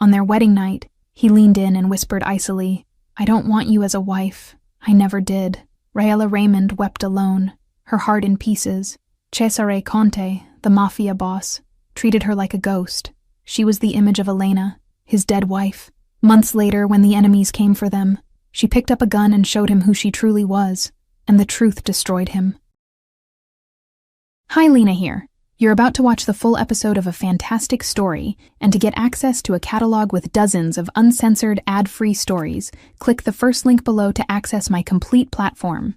On their wedding night, he leaned in and whispered icily, "I don't want you as a wife. I never did." Raella Raymond wept alone, her heart in pieces. Cesare Conte, the Mafia boss, treated her like a ghost. She was the image of Elena, his dead wife. Months later, when the enemies came for them, she picked up a gun and showed him who she truly was, and the truth destroyed him. Hi, Lena here. You're about to watch the full episode of a fantastic story, and to get access to a catalog with dozens of uncensored, ad-free stories, click the first link below to access my complete platform.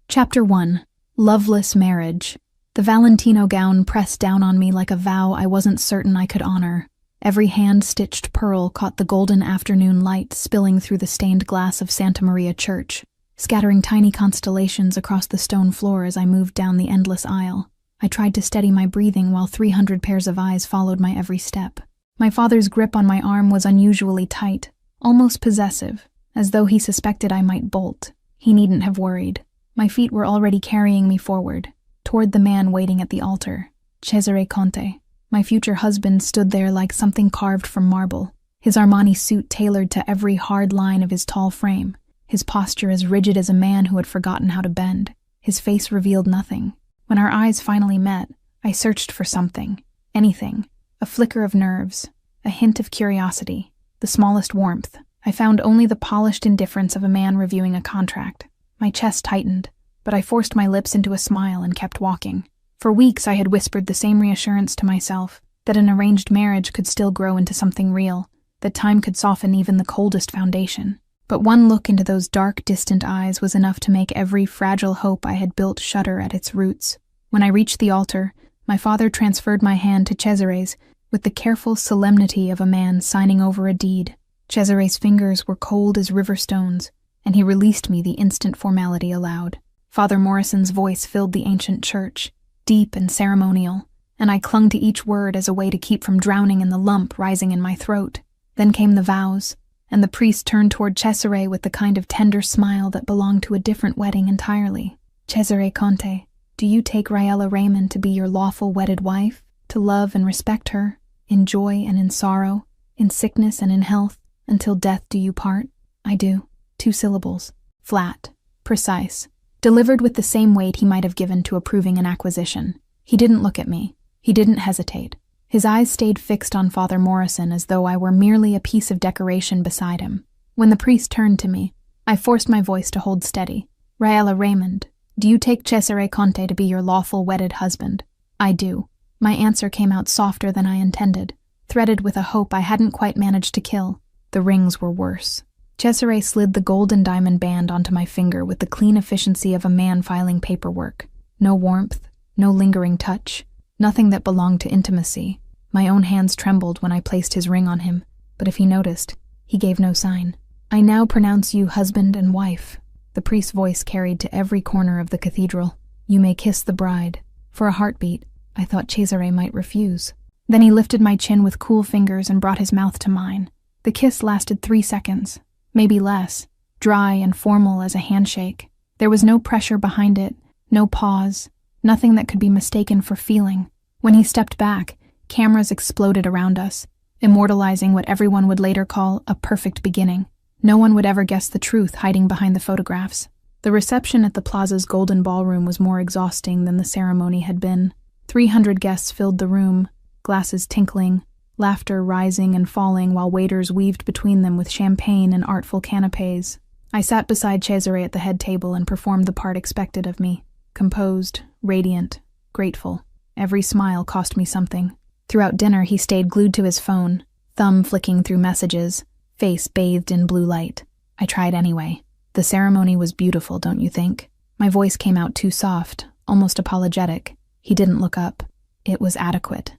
Chapter 1. Loveless Marriage. The Valentino gown pressed down on me like a vow I wasn't certain I could honor. Every hand-stitched pearl caught the golden afternoon light spilling through the stained glass of Santa Maria Church, scattering tiny constellations across the stone floor as I moved down the endless aisle. I tried to steady my breathing while 300 pairs of eyes followed my every step. My father's grip on my arm was unusually tight, almost possessive, as though he suspected I might bolt. He needn't have worried. My feet were already carrying me forward, toward the man waiting at the altar. Cesare Conte, my future husband, stood there like something carved from marble, his Armani suit tailored to every hard line of his tall frame, his posture as rigid as a man who had forgotten how to bend. His face revealed nothing. When our eyes finally met, I searched for something, anything, a flicker of nerves, a hint of curiosity, the smallest warmth. I found only the polished indifference of a man reviewing a contract. My chest tightened, but I forced my lips into a smile and kept walking. For weeks I had whispered the same reassurance to myself, that an arranged marriage could still grow into something real, that time could soften even the coldest foundation. But one look into those dark, distant eyes was enough to make every fragile hope I had built shudder at its roots. When I reached the altar, my father transferred my hand to Cesare's with the careful solemnity of a man signing over a deed. Cesare's fingers were cold as river stones, and he released me the instant formality allowed. Father Morrison's voice filled the ancient church, deep and ceremonial, and I clung to each word as a way to keep from drowning in the lump rising in my throat. Then came the vows, and the priest turned toward Cesare with the kind of tender smile that belonged to a different wedding entirely. "Cesare Conte, do you take Raella Raymond to be your lawful wedded wife, to love and respect her, in joy and in sorrow, in sickness and in health, until death do you part?" "I do." 2 syllables, flat, precise, delivered with the same weight he might have given to approving an acquisition. He didn't look at me. He didn't hesitate. His eyes stayed fixed on Father Morrison as though I were merely a piece of decoration beside him. When the priest turned to me, I forced my voice to hold steady. "Raella Raymond, do you take Cesare Conte to be your lawful wedded husband?" "I do." My answer came out softer than I intended, threaded with a hope I hadn't quite managed to kill. The rings were worse. Cesare slid the gold and diamond band onto my finger with the clean efficiency of a man filing paperwork. No warmth, no lingering touch, nothing that belonged to intimacy. My own hands trembled when I placed his ring on him, but if he noticed, he gave no sign. "I now pronounce you husband and wife," the priest's voice carried to every corner of the cathedral. "You may kiss the bride." For a heartbeat, I thought Cesare might refuse. Then he lifted my chin with cool fingers and brought his mouth to mine. The kiss lasted 3 seconds, maybe less, dry and formal as a handshake. There was no pressure behind it, no pause, nothing that could be mistaken for feeling. When he stepped back, cameras exploded around us, immortalizing what everyone would later call a perfect beginning. No one would ever guess the truth hiding behind the photographs. The reception at the plaza's golden ballroom was more exhausting than the ceremony had been. 300 guests filled the room, glasses tinkling, laughter rising and falling while waiters weaved between them with champagne and artful canapes. I sat beside Cesare at the head table and performed the part expected of me. Composed, radiant, grateful. Every smile cost me something. Throughout dinner, he stayed glued to his phone, thumb flicking through messages, face bathed in blue light. I tried anyway. The ceremony was beautiful, don't you think? My voice came out too soft, almost apologetic. He didn't look up. It was adequate,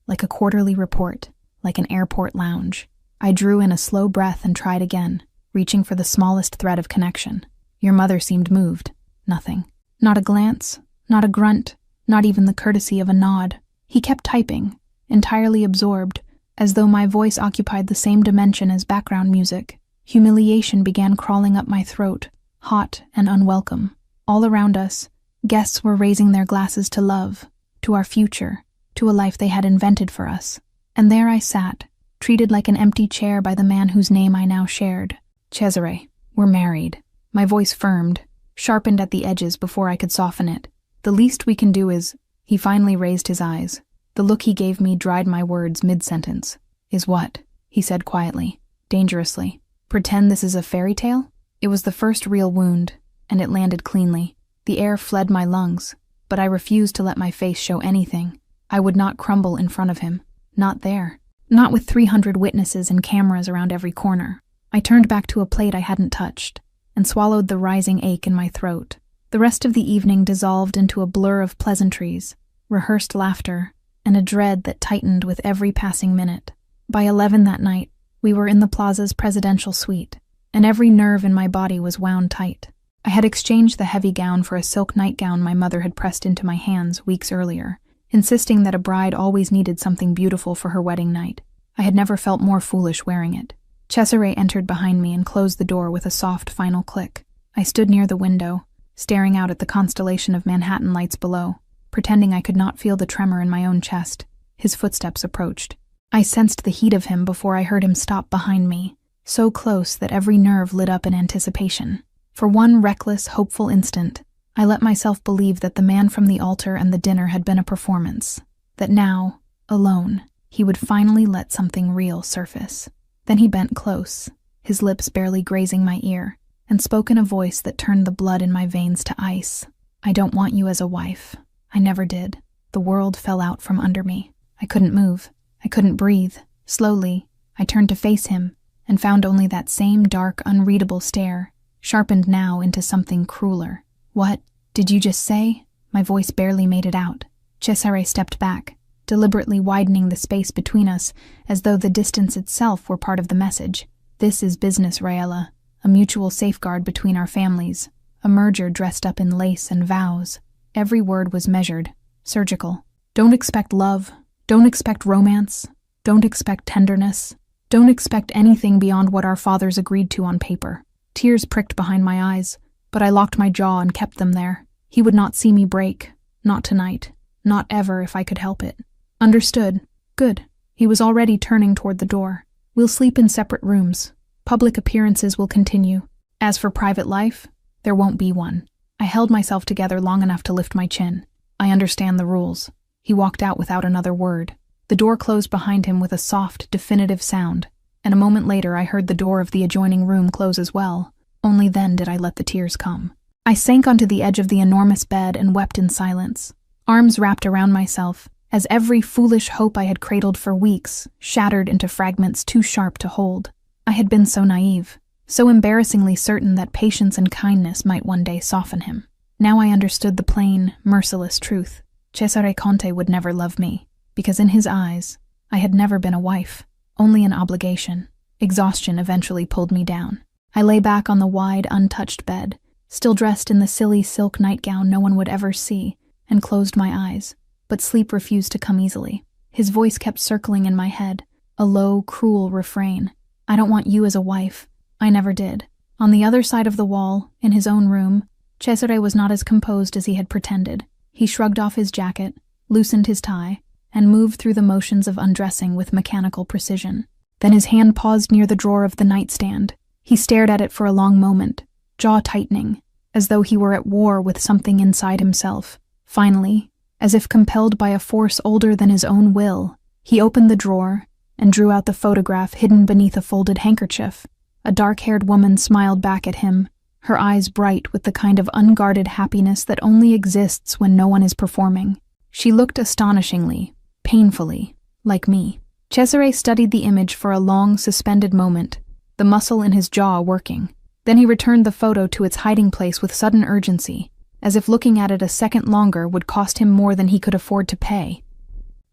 like a quarterly report, like an airport lounge. I drew in a slow breath and tried again, reaching for the smallest thread of connection. Your mother seemed moved. Nothing. Not a glance, not a grunt, not even the courtesy of a nod. He kept typing, entirely absorbed, as though my voice occupied the same dimension as background music. Humiliation began crawling up my throat, hot and unwelcome. All around us, guests were raising their glasses to love, to our future, to a life they had invented for us. And there I sat, treated like an empty chair by the man whose name I now shared. Cesare, we're married. My voice firmed, sharpened at the edges before I could soften it. The least we can do is— He finally raised his eyes. The look he gave me dried my words mid-sentence. Is what? He said quietly, dangerously. Pretend this is a fairy tale? It was the first real wound, and it landed cleanly. The air fled my lungs, but I refused to let my face show anything. I would not crumble in front of him. Not there. Not with 300 witnesses and cameras around every corner. I turned back to a plate I hadn't touched, and swallowed the rising ache in my throat. The rest of the evening dissolved into a blur of pleasantries, rehearsed laughter, and a dread that tightened with every passing minute. By 11 that night, we were in the plaza's presidential suite, and every nerve in my body was wound tight. I had exchanged the heavy gown for a silk nightgown my mother had pressed into my hands weeks earlier, insisting that a bride always needed something beautiful for her wedding night. I had never felt more foolish wearing it. Cesare entered behind me and closed the door with a soft final click. I stood near the window, staring out at the constellation of Manhattan lights below, pretending I could not feel the tremor in my own chest. His footsteps approached. I sensed the heat of him before I heard him stop behind me, so close that every nerve lit up in anticipation. For one reckless, hopeful instant, I let myself believe that the man from the altar and the dinner had been a performance, that now, alone, he would finally let something real surface. Then he bent close, his lips barely grazing my ear, and spoke in a voice that turned the blood in my veins to ice. I don't want you as a wife. I never did. The world fell out from under me. I couldn't move. I couldn't breathe. Slowly, I turned to face him, and found only that same dark, unreadable stare, sharpened now into something crueler. What did you just say? My voice barely made it out. Cesare stepped back, deliberately widening the space between us, as though the distance itself were part of the message. This is business, Raella. A mutual safeguard between our families, a merger dressed up in lace and vows. Every word was measured, surgical. Don't expect love. Don't expect romance. Don't expect tenderness. Don't expect anything beyond what our fathers agreed to on paper. Tears pricked behind my eyes, but I locked my jaw and kept them there. He would not see me break. Not tonight. Not ever if I could help it. Understood. Good. He was already turning toward the door. We'll sleep in separate rooms. Public appearances will continue. As for private life, there won't be one. I held myself together long enough to lift my chin. I understand the rules. He walked out without another word. The door closed behind him with a soft, definitive sound, and a moment later I heard the door of the adjoining room close as well. Only then did I let the tears come. I sank onto the edge of the enormous bed and wept in silence, arms wrapped around myself, as every foolish hope I had cradled for weeks shattered into fragments too sharp to hold. I had been so naive, so embarrassingly certain that patience and kindness might one day soften him. Now I understood the plain, merciless truth. Cesare Conte would never love me, because in his eyes, I had never been a wife, only an obligation. Exhaustion eventually pulled me down. I lay back on the wide, untouched bed, still dressed in the silly silk nightgown no one would ever see, and closed my eyes. But sleep refused to come easily. His voice kept circling in my head, a low, cruel refrain. I don't want you as a wife. I never did. On the other side of the wall, in his own room, Cesare was not as composed as he had pretended. He shrugged off his jacket, loosened his tie, and moved through the motions of undressing with mechanical precision. Then his hand paused near the drawer of the nightstand. He stared at it for a long moment, jaw tightening, as though he were at war with something inside himself. Finally, as if compelled by a force older than his own will, he opened the drawer and drew out the photograph hidden beneath a folded handkerchief. A dark-haired woman smiled back at him, her eyes bright with the kind of unguarded happiness that only exists when no one is performing. She looked astonishingly, painfully, like me. Cesare studied the image for a long, suspended moment, the muscle in his jaw working. Then he returned the photo to its hiding place with sudden urgency, as if looking at it a second longer would cost him more than he could afford to pay.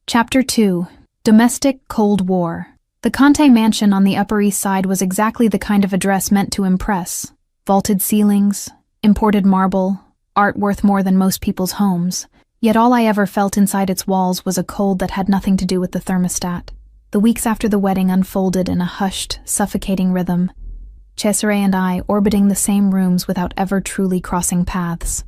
Chapter 2. Domestic Cold War. The Conte mansion on the Upper East Side was exactly the kind of address meant to impress. Vaulted ceilings, imported marble, art worth more than most people's homes. Yet all I ever felt inside its walls was a cold that had nothing to do with the thermostat. The weeks after the wedding unfolded in a hushed, suffocating rhythm, Cesare and I orbiting the same rooms without ever truly crossing paths.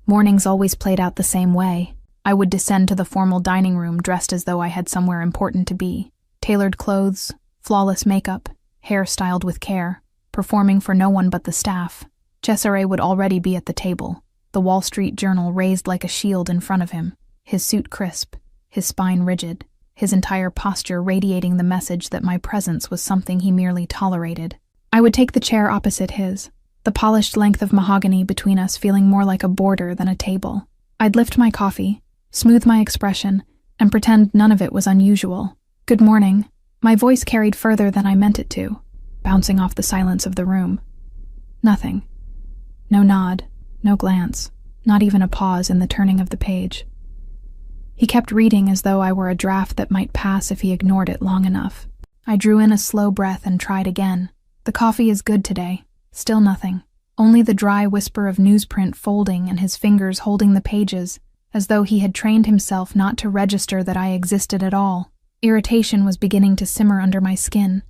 Mornings always played out the same way. I would descend to the formal dining room dressed as though I had somewhere important to be. Tailored clothes, flawless makeup, hair styled with care, performing for no one but the staff. Cesare would already be at the table, the Wall Street Journal raised like a shield in front of him, his suit crisp, his spine rigid, his entire posture radiating the message that my presence was something he merely tolerated. I would take the chair opposite his, the polished length of mahogany between us feeling more like a border than a table. I'd lift my coffee, smooth my expression, and pretend none of it was unusual. "Good morning." My voice carried further than I meant it to, bouncing off the silence of the room. Nothing. No nod, no glance, not even a pause in the turning of the page. He kept reading as though I were a draft that might pass if he ignored it long enough. I drew in a slow breath and tried again. "The coffee is good today." Still nothing. Only the dry whisper of newsprint folding and his fingers holding the pages, as though he had trained himself not to register that I existed at all. Irritation was beginning to simmer under my skin,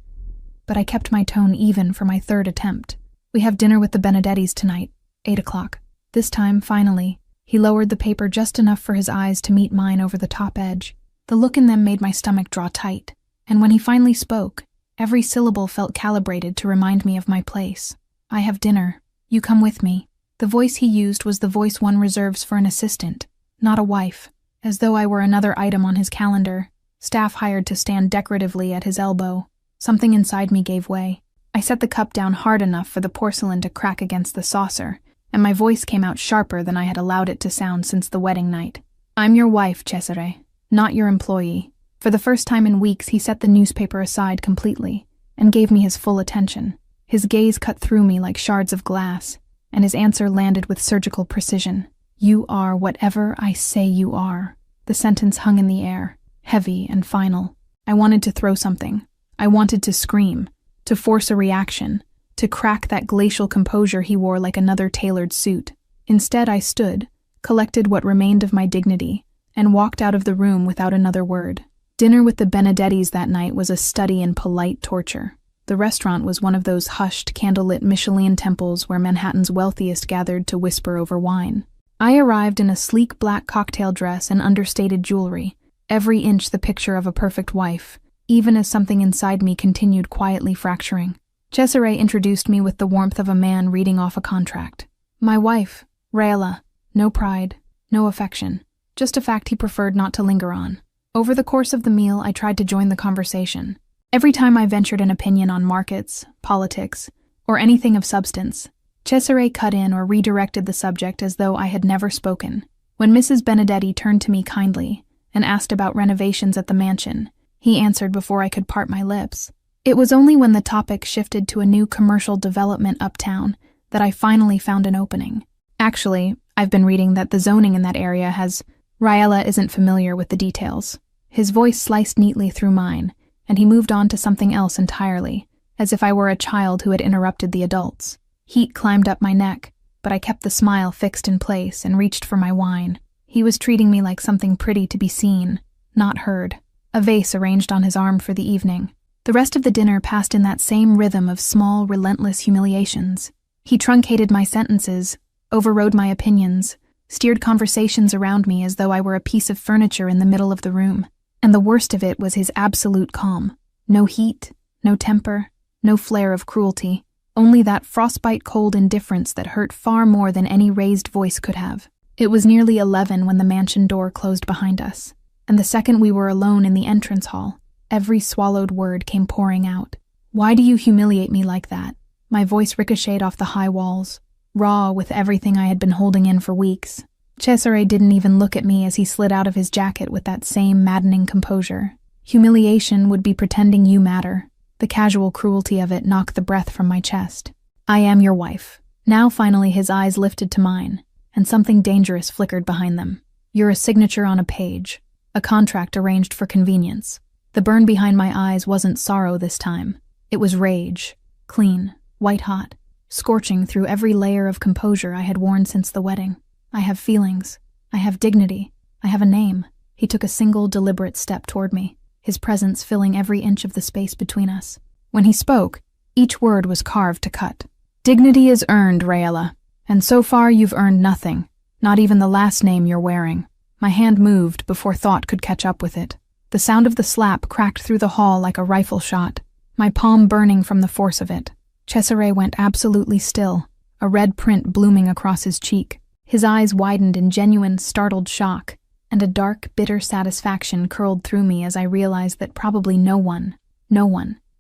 but I kept my tone even for my third attempt. "We have dinner with the Benedettis tonight, 8 o'clock. This time, finally, he lowered the paper just enough for his eyes to meet mine over the top edge. The look in them made my stomach draw tight, and when he finally spoke, every syllable felt calibrated to remind me of my place. "I have dinner. You come with me." The voice he used was the voice one reserves for an assistant, not a wife, as though I were another item on his calendar, staff hired to stand decoratively at his elbow. Something inside me gave way. I set the cup down hard enough for the porcelain to crack against the saucer, and my voice came out sharper than I had allowed it to sound since the wedding night. "I'm your wife, Cesare, not your employee." For the first time in weeks, he set the newspaper aside completely and gave me his full attention. His gaze cut through me like shards of glass, and his answer landed with surgical precision. "You are whatever I say you are." The sentence hung in the air, heavy and final. I wanted to throw something. I wanted to scream, to force a reaction, to crack that glacial composure he wore like another tailored suit. Instead, I stood, collected what remained of my dignity, and walked out of the room without another word. Dinner with the Benedettis that night was a study in polite torture. The restaurant was one of those hushed, candlelit Michelin temples where Manhattan's wealthiest gathered to whisper over wine. I arrived in a sleek black cocktail dress and understated jewelry, every inch the picture of a perfect wife, even as something inside me continued quietly fracturing. Cesare introduced me with the warmth of a man reading off a contract. My wife, Raela. No pride, no affection, just a fact he preferred not to linger on. Over the course of the meal, I tried to join the conversation. Every time I ventured an opinion on markets, politics, or anything of substance, Cesare cut in or redirected the subject as though I had never spoken. When Mrs. Benedetti turned to me kindly and asked about renovations at the mansion, he answered before I could part my lips. It was only when the topic shifted to a new commercial development uptown that I finally found an opening. Actually, I've been reading that the zoning in that area has... Raela isn't familiar with the details. His voice sliced neatly through mine, and he moved on to something else entirely, as if I were a child who had interrupted the adults. Heat climbed up my neck, but I kept the smile fixed in place and reached for my wine. He was treating me like something pretty to be seen, not heard, a vase arranged on his arm for the evening. The rest of the dinner passed in that same rhythm of small, relentless humiliations. He truncated my sentences, overrode my opinions, steered conversations around me as though I were a piece of furniture in the middle of the room. And the worst of it was his absolute calm. No heat, no temper, no flare of cruelty, only that frostbite cold indifference that hurt far more than any raised voice could have. It was nearly 11 when the mansion door closed behind us, and the second we were alone in the entrance hall, every swallowed word came pouring out. "Why do you humiliate me like that?" My voice ricocheted off the high walls, raw with everything I had been holding in for weeks. Cesare didn't even look at me as he slid out of his jacket with that same maddening composure. Humiliation would be pretending you matter. The casual cruelty of it knocked the breath from my chest. "I am your wife." Now finally his eyes lifted to mine, and something dangerous flickered behind them. "You're a signature on a page, a contract arranged for convenience." The burn behind my eyes wasn't sorrow this time. It was rage, clean, white-hot, scorching through every layer of composure I had worn since the wedding. I have feelings. I have dignity. I have a name. He took a single, deliberate step toward me, his presence filling every inch of the space between us. When he spoke, each word was carved to cut. "Dignity is earned, Raela, and so far you've earned nothing, not even the last name you're wearing." My hand moved before thought could catch up with it. The sound of the slap cracked through the hall like a rifle shot, my palm burning from the force of it. Cesare went absolutely still, a red print blooming across his cheek. His eyes widened in genuine, startled shock, and a dark, bitter satisfaction curled through me as I realized that probably no one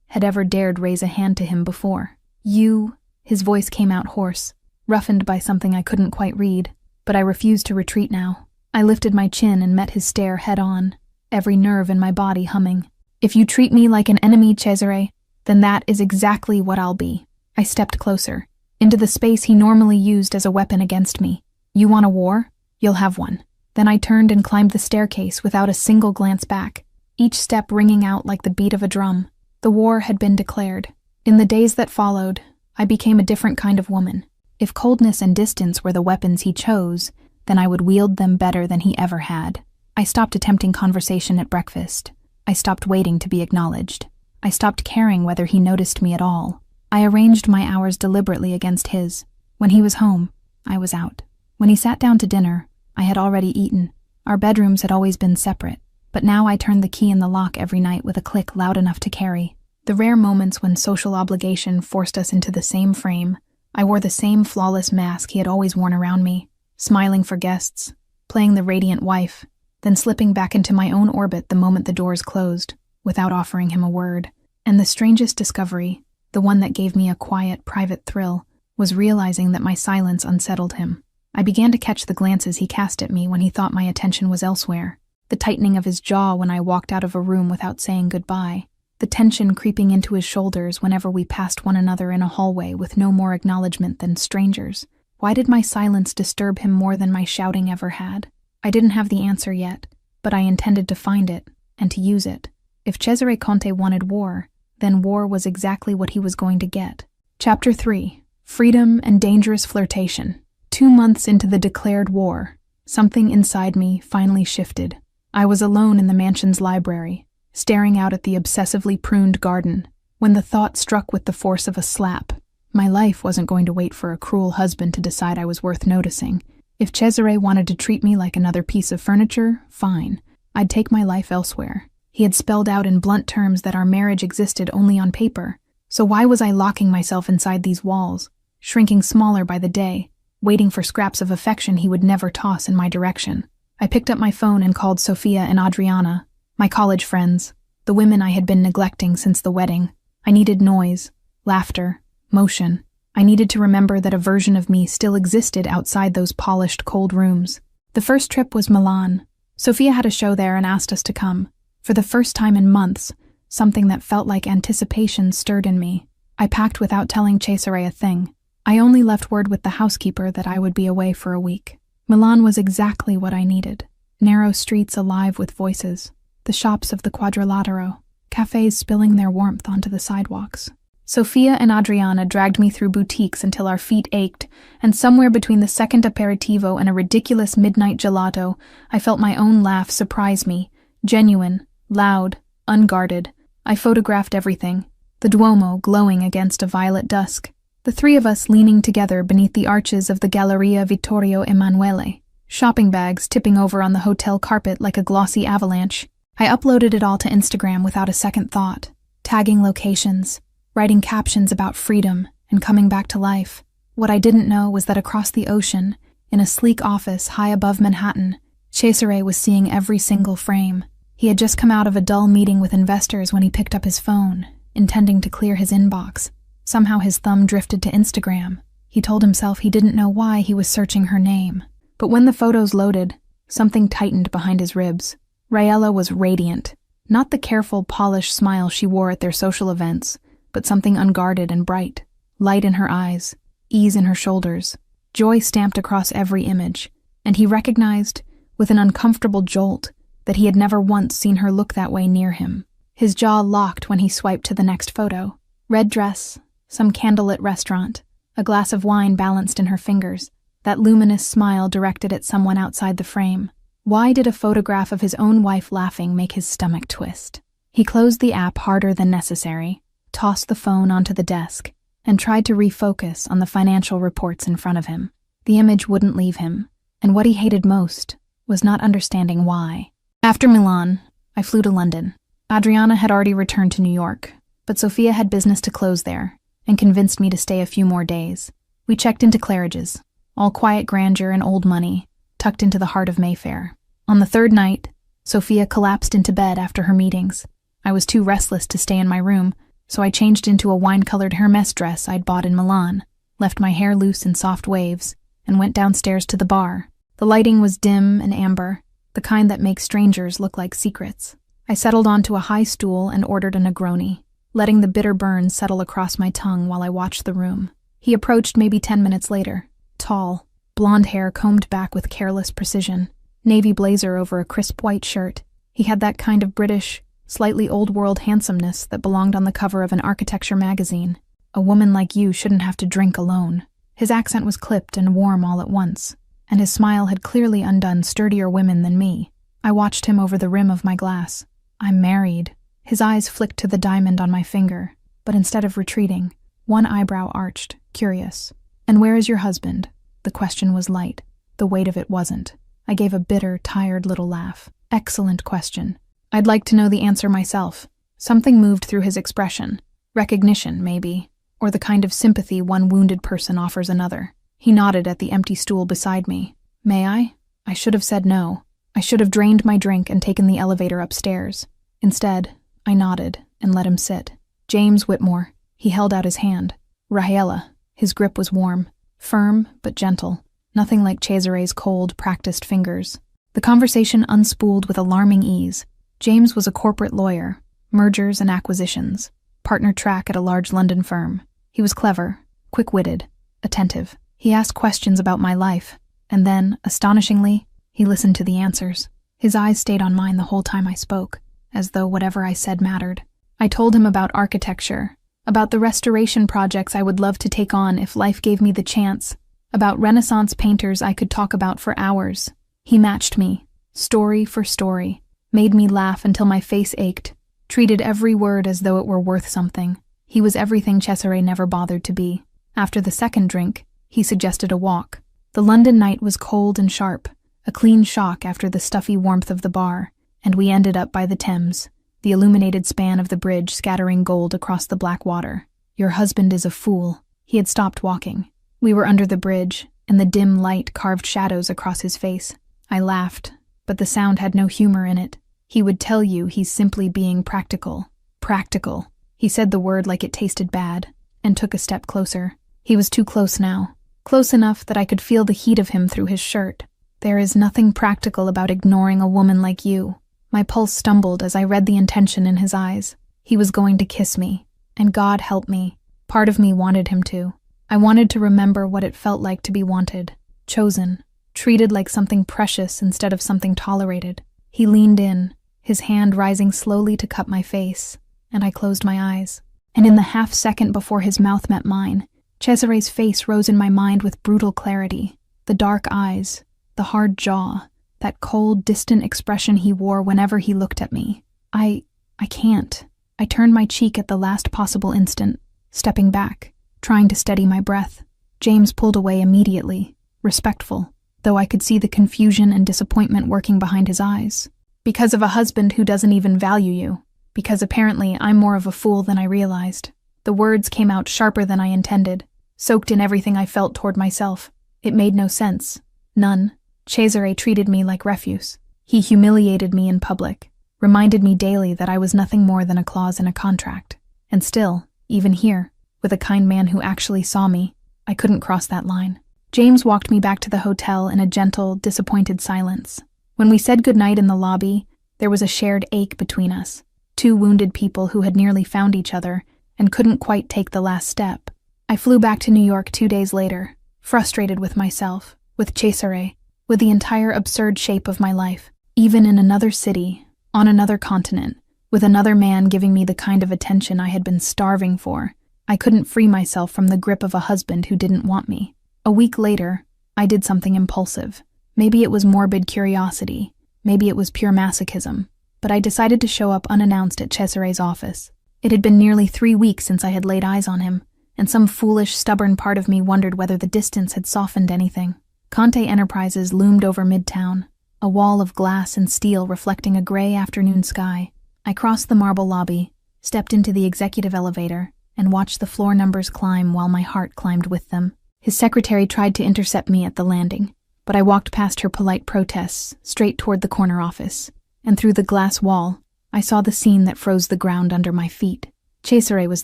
had ever dared raise a hand to him before. "You," his voice came out hoarse, roughened by something I couldn't quite read, but I refused to retreat now. I lifted my chin and met his stare head-on, every nerve in my body humming. "If you treat me like an enemy, Cesare, then that is exactly what I'll be." I stepped closer, into the space he normally used as a weapon against me. "You want a war? You'll have one." Then I turned and climbed the staircase without a single glance back, each step ringing out like the beat of a drum. The war had been declared. In the days that followed, I became a different kind of woman. If coldness and distance were the weapons he chose, then I would wield them better than he ever had. I stopped attempting conversation at breakfast. I stopped waiting to be acknowledged. I stopped caring whether he noticed me at all. I arranged my hours deliberately against his. When he was home, I was out. When he sat down to dinner, I had already eaten. Our bedrooms had always been separate, but now I turned the key in the lock every night with a click loud enough to carry. The rare moments when social obligation forced us into the same frame, I wore the same flawless mask he had always worn around me, smiling for guests, playing the radiant wife, then slipping back into my own orbit the moment the doors closed, without offering him a word. And the strangest discovery, the one that gave me a quiet, private thrill, was realizing that my silence unsettled him. I began to catch the glances he cast at me when he thought my attention was elsewhere, the tightening of his jaw when I walked out of a room without saying goodbye, the tension creeping into his shoulders whenever we passed one another in a hallway with no more acknowledgement than strangers. Why did my silence disturb him more than my shouting ever had? I didn't have the answer yet, but I intended to find it and to use it. If Cesare Conte wanted war, then war was exactly what he was going to get. Chapter 3. Freedom and Dangerous Flirtation. 2 months into the declared war, something inside me finally shifted. I was alone in the mansion's library, staring out at the obsessively pruned garden, when the thought struck with the force of a slap. My life wasn't going to wait for a cruel husband to decide I was worth noticing. If Cesare wanted to treat me like another piece of furniture, fine. I'd take my life elsewhere. He had spelled out in blunt terms that our marriage existed only on paper. So why was I locking myself inside these walls, shrinking smaller by the day, waiting for scraps of affection he would never toss in my direction? I picked up my phone and called Sofia and Adriana, my college friends, the women I had been neglecting since the wedding. I needed noise, laughter, motion. I needed to remember that a version of me still existed outside those polished, cold rooms. The first trip was Milan. Sofia had a show there and asked us to come. For the first time in months, something that felt like anticipation stirred in me. I packed without telling Cesare a thing. I only left word with the housekeeper that I would be away for a week. Milan was exactly what I needed. Narrow streets alive with voices. The shops of the Quadrilatero. Cafes spilling their warmth onto the sidewalks. Sofia and Adriana dragged me through boutiques until our feet ached, and somewhere between the second aperitivo and a ridiculous midnight gelato, I felt my own laugh surprise me. Genuine, loud, unguarded. I photographed everything. The Duomo glowing against a violet dusk. The three of us leaning together beneath the arches of the Galleria Vittorio Emanuele. Shopping bags tipping over on the hotel carpet like a glossy avalanche. I uploaded it all to Instagram without a second thought, tagging locations, writing captions about freedom and coming back to life. What I didn't know was that across the ocean, in a sleek office high above Manhattan, Cesare was seeing every single frame. He had just come out of a dull meeting with investors when he picked up his phone, intending to clear his inbox. Somehow his thumb drifted to Instagram. He told himself he didn't know why he was searching her name. But when the photos loaded, something tightened behind his ribs. Raella was radiant. Not the careful, polished smile she wore at their social events, but something unguarded and bright. Light in her eyes, ease in her shoulders, joy stamped across every image. And he recognized, with an uncomfortable jolt, that he had never once seen her look that way near him. His jaw locked when he swiped to the next photo. Red dress, some candlelit restaurant, a glass of wine balanced in her fingers, that luminous smile directed at someone outside the frame. Why did a photograph of his own wife laughing make his stomach twist? He closed the app harder than necessary, tossed the phone onto the desk, and tried to refocus on the financial reports in front of him. The image wouldn't leave him, and what he hated most was not understanding why. After Milan, I flew to London. Adriana had already returned to New York, but Sophia had business to close there and convinced me to stay a few more days. We checked into Claridge's, all quiet grandeur and old money, tucked into the heart of Mayfair. On the third night, Sophia collapsed into bed after her meetings. I was too restless to stay in my room, so I changed into a wine-colored Hermes dress I'd bought in Milan, left my hair loose in soft waves, and went downstairs to the bar. The lighting was dim and amber, the kind that makes strangers look like secrets. I settled onto a high stool and ordered a Negroni, letting the bitter burns settle across my tongue while I watched the room. He approached maybe 10 minutes later, tall, blonde hair combed back with careless precision, navy blazer over a crisp white shirt. He had that kind of British, slightly old-world handsomeness that belonged on the cover of an architecture magazine. A woman like you shouldn't have to drink alone. His accent was clipped and warm all at once, and his smile had clearly undone sturdier women than me. I watched him over the rim of my glass. I'm married. His eyes flicked to the diamond on my finger, but instead of retreating, one eyebrow arched, curious. And where is your husband? The question was light. The weight of it wasn't. I gave a bitter, tired little laugh. Excellent question. I'd like to know the answer myself. Something moved through his expression. Recognition, maybe, or the kind of sympathy one wounded person offers another. He nodded at the empty stool beside me. May I? I should have said no. I should have drained my drink and taken the elevator upstairs. Instead, I nodded and let him sit. James Whitmore. He held out his hand. Rahaela. His grip was warm, firm but gentle, nothing like Cesare's cold, practiced fingers. The conversation unspooled with alarming ease. James was a corporate lawyer, mergers and acquisitions, partner track at a large London firm. He was clever, quick-witted, attentive. He asked questions about my life, and then, astonishingly, he listened to the answers. His eyes stayed on mine the whole time I spoke, as though whatever I said mattered. I told him about architecture, about the restoration projects I would love to take on if life gave me the chance, about Renaissance painters I could talk about for hours. He matched me, story for story, made me laugh until my face ached, treated every word as though it were worth something. He was everything Cesare never bothered to be. After the second drink, he suggested a walk. The London night was cold and sharp, a clean shock after the stuffy warmth of the bar, and we ended up by the Thames, the illuminated span of the bridge scattering gold across the black water. Your husband is a fool. He had stopped walking. We were under the bridge, and the dim light carved shadows across his face. I laughed, but the sound had no humor in it. He would tell you he's simply being practical. Practical. He said the word like it tasted bad, and took a step closer. He was too close now. Close enough that I could feel the heat of him through his shirt. There is nothing practical about ignoring a woman like you. My pulse stumbled as I read the intention in his eyes. He was going to kiss me, and God help me. Part of me wanted him to. I wanted to remember what it felt like to be wanted, chosen, treated like something precious instead of something tolerated. He leaned in, his hand rising slowly to cup my face, and I closed my eyes. And in the half-second before his mouth met mine, Cesare's face rose in my mind with brutal clarity. The dark eyes, the hard jaw, that cold, distant expression he wore whenever he looked at me. I can't. I turned my cheek at the last possible instant, stepping back, trying to steady my breath. James pulled away immediately, respectful, though I could see the confusion and disappointment working behind his eyes. Because of a husband who doesn't even value you. Because apparently I'm more of a fool than I realized. The words came out sharper than I intended, soaked in everything I felt toward myself. It made no sense. None. Cesare treated me like refuse. He humiliated me in public, reminded me daily that I was nothing more than a clause in a contract. And still, even here, with a kind man who actually saw me, I couldn't cross that line. James walked me back to the hotel in a gentle, disappointed silence. When we said goodnight in the lobby, there was a shared ache between us. Two wounded people who had nearly found each other and couldn't quite take the last step. I flew back to New York 2 days later, frustrated with myself, with Cesare, with the entire absurd shape of my life. Even in another city, on another continent, with another man giving me the kind of attention I had been starving for, I couldn't free myself from the grip of a husband who didn't want me. A week later, I did something impulsive. Maybe it was morbid curiosity, maybe it was pure masochism, but I decided to show up unannounced at Cesare's office. It had been nearly 3 weeks since I had laid eyes on him, and some foolish, stubborn part of me wondered whether the distance had softened anything. Conte Enterprises loomed over Midtown, a wall of glass and steel reflecting a gray afternoon sky. I crossed the marble lobby, stepped into the executive elevator, and watched the floor numbers climb while my heart climbed with them. His secretary tried to intercept me at the landing, but I walked past her polite protests, straight toward the corner office, and through the glass wall, I saw the scene that froze the ground under my feet. Cesare was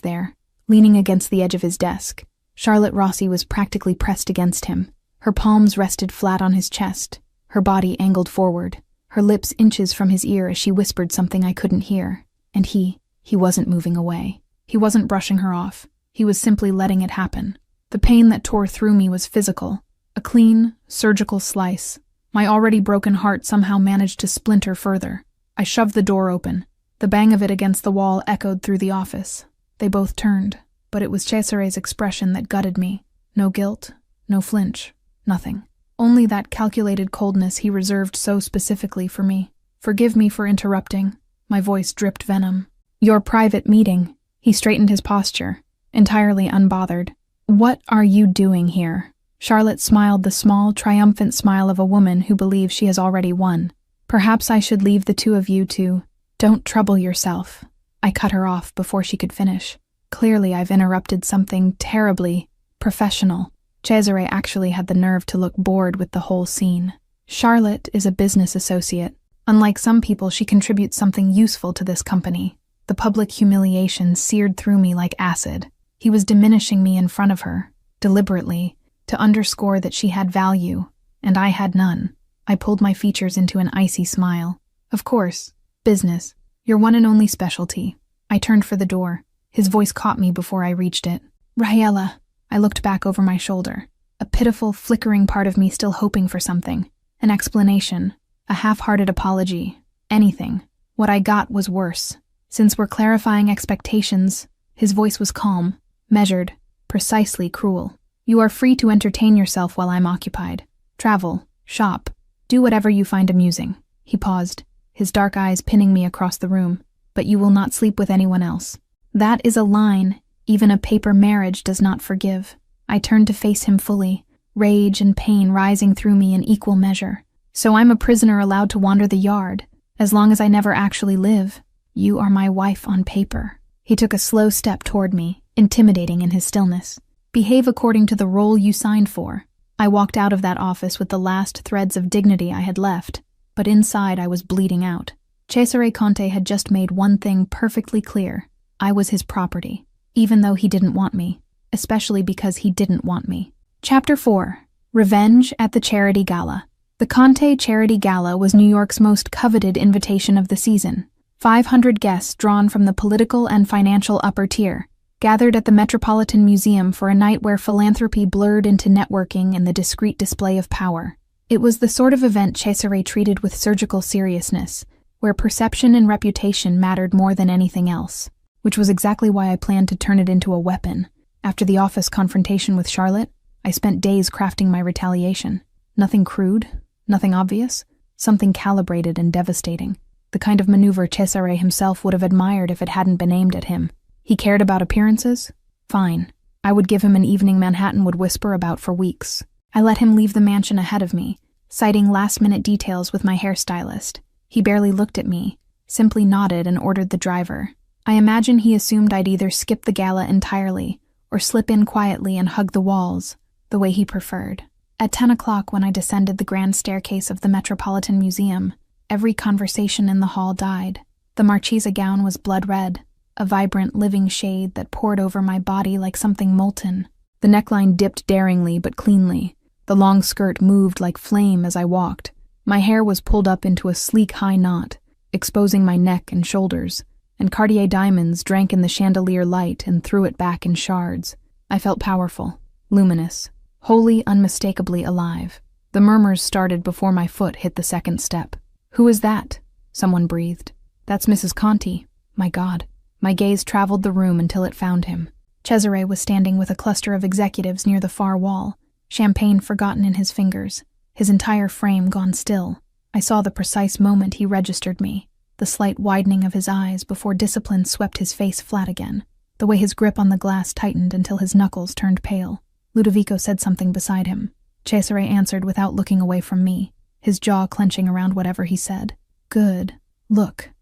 there, leaning against the edge of his desk. Charlotte Rossi was practically pressed against him. Her palms rested flat on his chest, her body angled forward, her lips inches from his ear as she whispered something I couldn't hear. And he wasn't moving away. He wasn't brushing her off. He was simply letting it happen. The pain that tore through me was physical, a clean, surgical slice. My already broken heart somehow managed to splinter further. I shoved the door open. The bang of it against the wall echoed through the office. They both turned, but it was Cesare's expression that gutted me. No guilt, no flinch, nothing. Only that calculated coldness he reserved so specifically for me. Forgive me for interrupting. My voice dripped venom. Your private meeting. He straightened his posture, entirely unbothered. What are you doing here? Charlotte smiled the small, triumphant smile of a woman who believes she has already won. Perhaps I should leave the two of you to... Don't trouble yourself. I cut her off before she could finish. Clearly I've interrupted something terribly professional. Cesare actually had the nerve to look bored with the whole scene. Charlotte is a business associate. Unlike some people, she contributes something useful to this company. The public humiliation seared through me like acid. He was diminishing me in front of her, deliberately, to underscore that she had value, and I had none. I pulled my features into an icy smile. Of course, business, your one and only specialty. I turned for the door. His voice caught me before I reached it. Raella. I looked back over my shoulder, a pitiful, flickering part of me still hoping for something. An explanation, a half-hearted apology, anything. What I got was worse. Since we're clarifying expectations, his voice was calm, measured, precisely cruel. You are free to entertain yourself while I'm occupied. Travel, shop, do whatever you find amusing. He paused, his dark eyes pinning me across the room. But you will not sleep with anyone else. That is a line even a paper marriage does not forgive. I turned to face him fully, rage and pain rising through me in equal measure. So I'm a prisoner allowed to wander the yard, as long as I never actually live. You are my wife on paper. He took a slow step toward me, intimidating in his stillness. Behave according to the role you signed for. I walked out of that office with the last threads of dignity I had left, but inside I was bleeding out. Cesare Conte had just made one thing perfectly clear. I was his property, even though he didn't want me, especially because he didn't want me. Chapter 4. Revenge at the Charity Gala. The Conte Charity Gala was New York's most coveted invitation of the season. 500 guests drawn from the political and financial upper tier gathered at the Metropolitan Museum for a night where philanthropy blurred into networking and the discreet display of power. It was the sort of event Cesare treated with surgical seriousness, where perception and reputation mattered more than anything else, which was exactly why I planned to turn it into a weapon. After the office confrontation with Charlotte, I spent days crafting my retaliation. Nothing crude, nothing obvious, something calibrated and devastating. The kind of maneuver Cesare himself would have admired if it hadn't been aimed at him. He cared about appearances? Fine. I would give him an evening Manhattan would whisper about for weeks. I let him leave the mansion ahead of me, citing last-minute details with my hairstylist. He barely looked at me, simply nodded and ordered the driver. I imagine he assumed I'd either skip the gala entirely or slip in quietly and hug the walls, the way he preferred. At 10 o'clock, when I descended the grand staircase of the Metropolitan Museum, every conversation in the hall died. The Marchesa gown was blood red, a vibrant living shade that poured over my body like something molten. The neckline dipped daringly but cleanly. The long skirt moved like flame as I walked. My hair was pulled up into a sleek high knot, exposing my neck and shoulders, and Cartier diamonds drank in the chandelier light and threw it back in shards. I felt powerful, luminous, wholly unmistakably alive. The murmurs started before my foot hit the second step. "Who is that?" someone breathed. "That's Mrs. Conti." My God. My gaze traveled the room until it found him. Cesare was standing with a cluster of executives near the far wall, champagne forgotten in his fingers, his entire frame gone still. I saw the precise moment he registered me, the slight widening of his eyes before discipline swept his face flat again, the way his grip on the glass tightened until his knuckles turned pale. Ludovico said something beside him. Cesare answered without looking away from me. his jaw clenching around whatever he said. Good. Look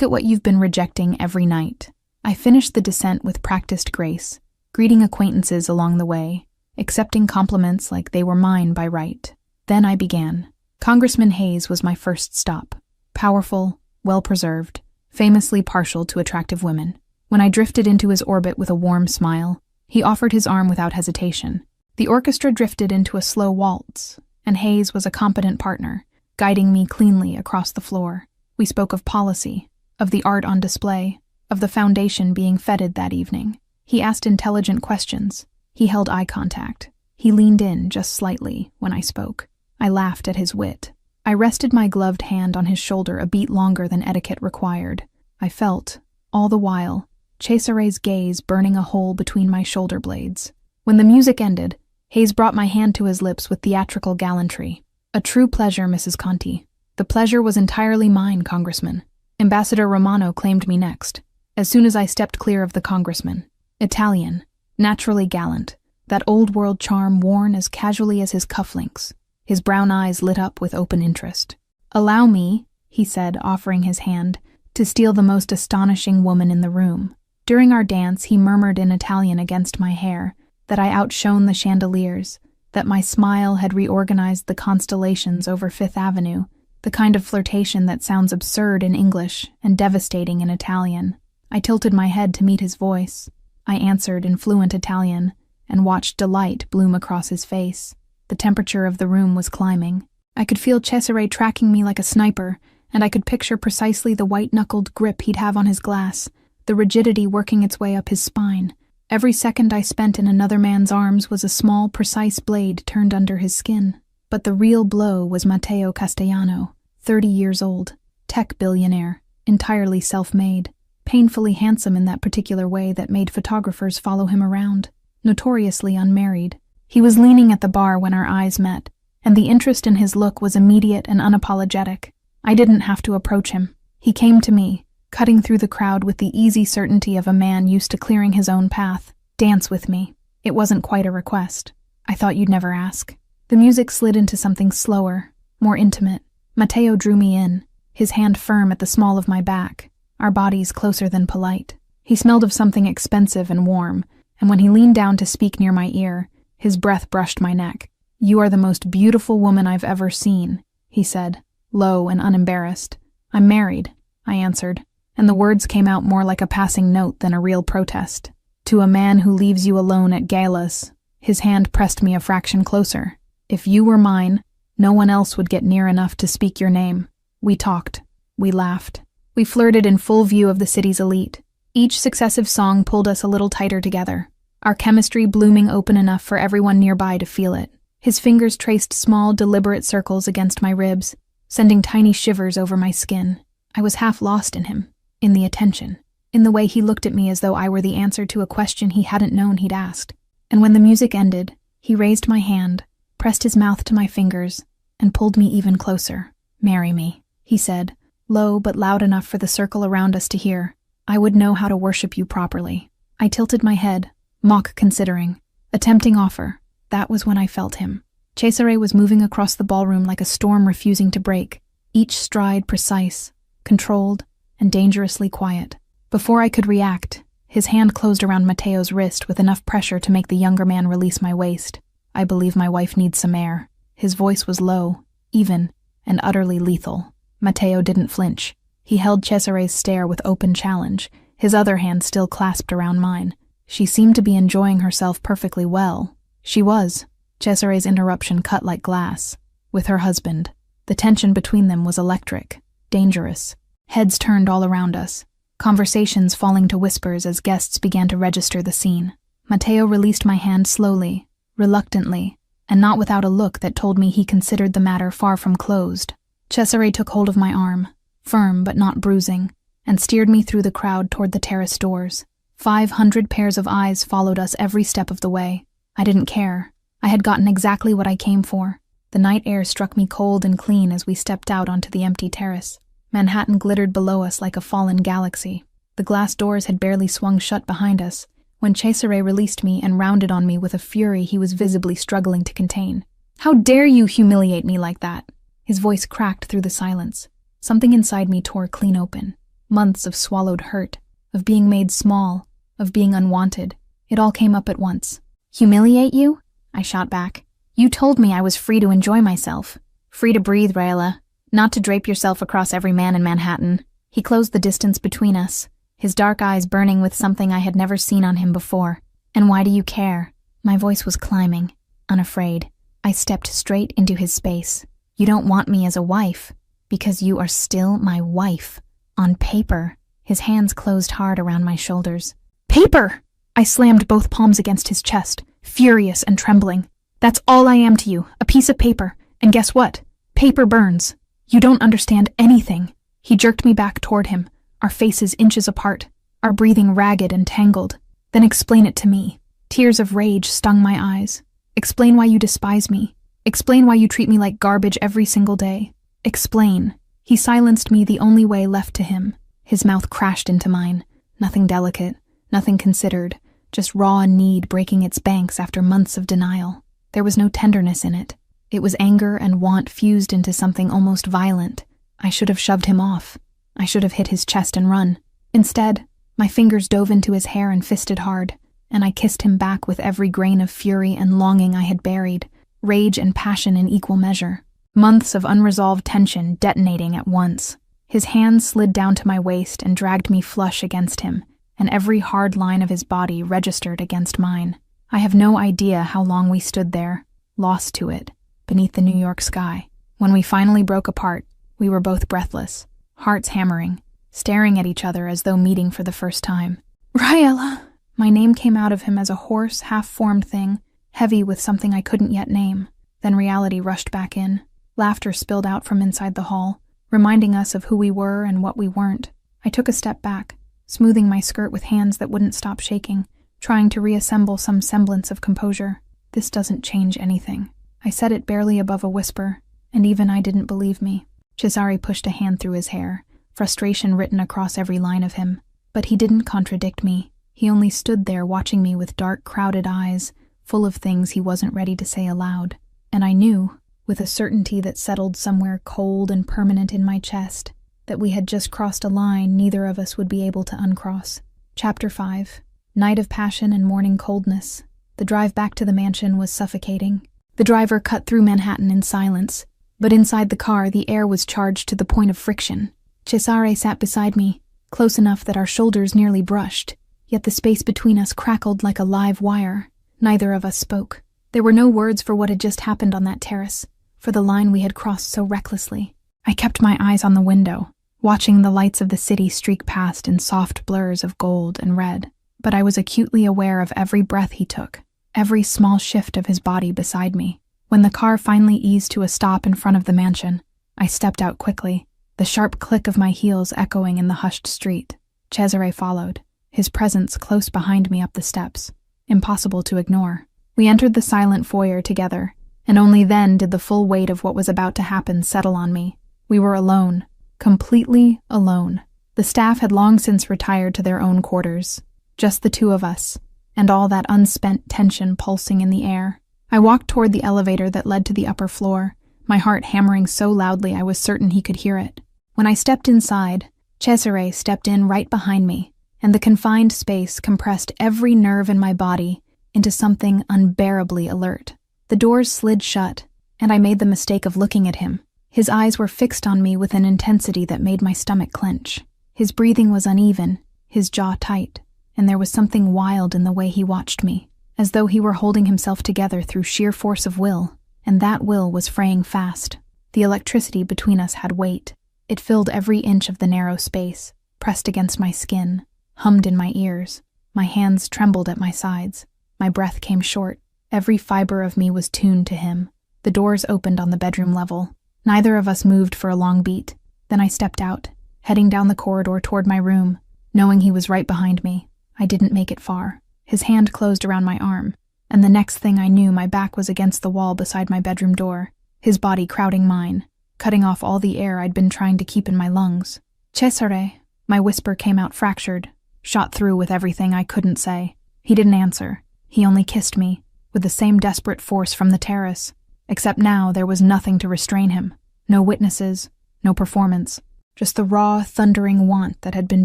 at what you've been rejecting every night. I finished the descent with practiced grace, greeting acquaintances along the way, accepting compliments like they were mine by right. Then I began. Congressman Hayes was my first stop. Powerful, well-preserved, famously partial to attractive women. When I drifted into his orbit with a warm smile, he offered his arm without hesitation. The orchestra drifted into a slow waltz, and Hayes was a competent partner, guiding me cleanly across the floor. We spoke of policy, of the art on display, of the foundation being feted that evening. He asked intelligent questions. He held eye contact. He leaned in just slightly when I spoke. I laughed at his wit. I rested my gloved hand on his shoulder a beat longer than etiquette required. I felt, all the while, Cesare's gaze burning a hole between my shoulder blades. When the music ended, Hayes brought my hand to his lips with theatrical gallantry. A true pleasure, Mrs. Conti. The pleasure was entirely mine, Congressman. Ambassador Romano claimed me next, as soon as I stepped clear of the congressman. Italian, naturally gallant, that old-world charm worn as casually as his cufflinks. His brown eyes lit up with open interest. "Allow me," he said, offering his hand, "to steal the most astonishing woman in the room." During our dance, he murmured in Italian against my hair that I outshone the chandeliers, that my smile had reorganized the constellations over Fifth Avenue, the kind of flirtation that sounds absurd in English and devastating in Italian. I tilted my head to meet his voice. I answered in fluent Italian and watched delight bloom across his face. The temperature of the room was climbing. I could feel Cesare tracking me like a sniper, and I could picture precisely the white-knuckled grip he'd have on his glass, the rigidity working its way up his spine. Every second I spent in another man's arms was a small, precise blade turned under his skin. But the real blow was Matteo Castellano, 30 years old, tech billionaire, entirely self-made, painfully handsome in that particular way that made photographers follow him around, notoriously unmarried. He was leaning at the bar when our eyes met, and the interest in his look was immediate and unapologetic. I didn't have to approach him. He came to me, cutting through the crowd with the easy certainty of a man used to clearing his own path. "Dance with me." It wasn't quite a request. "I thought you'd never ask." The music slid into something slower, more intimate. Matteo drew me in, his hand firm at the small of my back, our bodies closer than polite. He smelled of something expensive and warm, and when he leaned down to speak near my ear, his breath brushed my neck. "You are the most beautiful woman I've ever seen," he said, low and unembarrassed. "I'm married," I answered, and the words came out more like a passing note than a real protest. "To a man who leaves you alone at galas." His hand pressed me a fraction closer. "If you were mine, no one else would get near enough to speak your name." We talked. We laughed. We flirted in full view of the city's elite. Each successive song pulled us a little tighter together, our chemistry blooming open enough for everyone nearby to feel it. His fingers traced small, deliberate circles against my ribs, sending tiny shivers over my skin. I was half lost in him, in the attention, in the way he looked at me as though I were the answer to a question he hadn't known he'd asked. And when the music ended, he raised my hand, pressed his mouth to my fingers, and pulled me even closer. "Marry me," he said, low but loud enough for the circle around us to hear. "I would know how to worship you properly." I tilted my head, mock considering. A tempting offer. That was when I felt him. Cesare was moving across the ballroom like a storm refusing to break, each stride precise, controlled, and dangerously quiet. Before I could react, his hand closed around Matteo's wrist with enough pressure to make the younger man release my waist. "I believe my wife needs some air." His voice was low, even, and utterly lethal. Matteo didn't flinch. He held Cesare's stare with open challenge, his other hand still clasped around mine. She seemed to be enjoying herself perfectly well. She was. Cesare's interruption cut like glass. With her husband. The tension between them was electric, dangerous. Heads turned all around us, conversations falling to whispers as guests began to register the scene. Matteo released my hand slowly, reluctantly, and not without a look that told me he considered the matter far from closed. Cesare took hold of my arm, firm but not bruising, and steered me through the crowd toward the terrace doors. 500 pairs of eyes followed us every step of the way. I didn't care. I had gotten exactly what I came for. The night air struck me cold and clean as we stepped out onto the empty terrace. Manhattan glittered below us like a fallen galaxy. The glass doors had barely swung shut behind us when Cesare released me and rounded on me with a fury he was visibly struggling to contain. "How dare you humiliate me like that?" His voice cracked through the silence. Something inside me tore clean open. Months of swallowed hurt, of being made small, of being unwanted. It all came up at once. "Humiliate you?" I shot back. "You told me I was free to enjoy myself. Free to breathe, Rayla. Not to drape yourself across every man in Manhattan." He closed the distance between us, his dark eyes burning with something I had never seen on him before. "And why do you care?" My voice was climbing, unafraid. I stepped straight into his space. "You don't want me as a wife, because you are still my wife. On paper." His hands closed hard around my shoulders. "Paper!" I slammed both palms against his chest, furious and trembling. "That's all I am to you, a piece of paper. And guess what? Paper burns. You don't understand anything." He jerked me back toward him, our faces inches apart, our breathing ragged and tangled. "Then explain it to me." Tears of rage stung my eyes. "Explain why you despise me. Explain why you treat me like garbage every single day. Explain." He silenced me the only way left to him. His mouth crashed into mine. Nothing delicate, nothing considered, just raw need breaking its banks after months of denial. There was no tenderness in it. It was anger and want fused into something almost violent. I should have shoved him off. I should have hit his chest and run. Instead, my fingers dove into his hair and fisted hard, and I kissed him back with every grain of fury and longing I had buried, rage and passion in equal measure. Months of unresolved tension detonating at once. His hands slid down to my waist and dragged me flush against him, and every hard line of his body registered against mine. I have no idea how long we stood there, lost to it, beneath the New York sky. When we finally broke apart, we were both breathless, hearts hammering, staring at each other as though meeting for the first time. "Raella!" My name came out of him as a hoarse, half-formed thing, heavy with something I couldn't yet name. Then reality rushed back in. Laughter spilled out from inside the hall, reminding us of who we were and what we weren't. I took a step back, smoothing my skirt with hands that wouldn't stop shaking, trying to reassemble some semblance of composure. "This doesn't change anything." I said it barely above a whisper, and even I didn't believe me. Cesare pushed a hand through his hair, frustration written across every line of him. But he didn't contradict me. He only stood there watching me with dark, crowded eyes, full of things he wasn't ready to say aloud. And I knew, with a certainty that settled somewhere cold and permanent in my chest, that we had just crossed a line neither of us would be able to uncross. Chapter 5. Night of passion and morning coldness. The drive back to the mansion was suffocating. The driver cut through Manhattan in silence, but inside the car the air was charged to the point of friction. Cesare sat beside me, close enough that our shoulders nearly brushed, yet the space between us crackled like a live wire. Neither of us spoke. There were no words for what had just happened on that terrace, for the line we had crossed so recklessly. I kept my eyes on the window, watching the lights of the city streak past in soft blurs of gold and red. But I was acutely aware of every breath he took, every small shift of his body beside me. When the car finally eased to a stop in front of the mansion, I stepped out quickly, the sharp click of my heels echoing in the hushed street. Cesare followed, his presence close behind me up the steps, impossible to ignore. We entered the silent foyer together, and only then did the full weight of what was about to happen settle on me. We were alone, completely alone. The staff had long since retired to their own quarters, just the two of us, and all that unspent tension pulsing in the air. I walked toward the elevator that led to the upper floor, my heart hammering so loudly I was certain he could hear it. When I stepped inside, Cesare stepped in right behind me, and the confined space compressed every nerve in my body into something unbearably alert. The doors slid shut, and I made the mistake of looking at him. His eyes were fixed on me with an intensity that made my stomach clench. His breathing was uneven, his jaw tight, and there was something wild in the way he watched me, as though he were holding himself together through sheer force of will, and that will was fraying fast. The electricity between us had weight. It filled every inch of the narrow space, pressed against my skin, hummed in my ears. My hands trembled at my sides. My breath came short. Every fiber of me was tuned to him. The doors opened on the bedroom level. Neither of us moved for a long beat. Then I stepped out, heading down the corridor toward my room, knowing he was right behind me. I didn't make it far. His hand closed around my arm, and the next thing I knew my back was against the wall beside my bedroom door, his body crowding mine, cutting off all the air I'd been trying to keep in my lungs. "Cesare," my whisper came out fractured, shot through with everything I couldn't say. He didn't answer. He only kissed me, with the same desperate force from the terrace, except now there was nothing to restrain him. No witnesses, no performance. Just the raw, thundering want that had been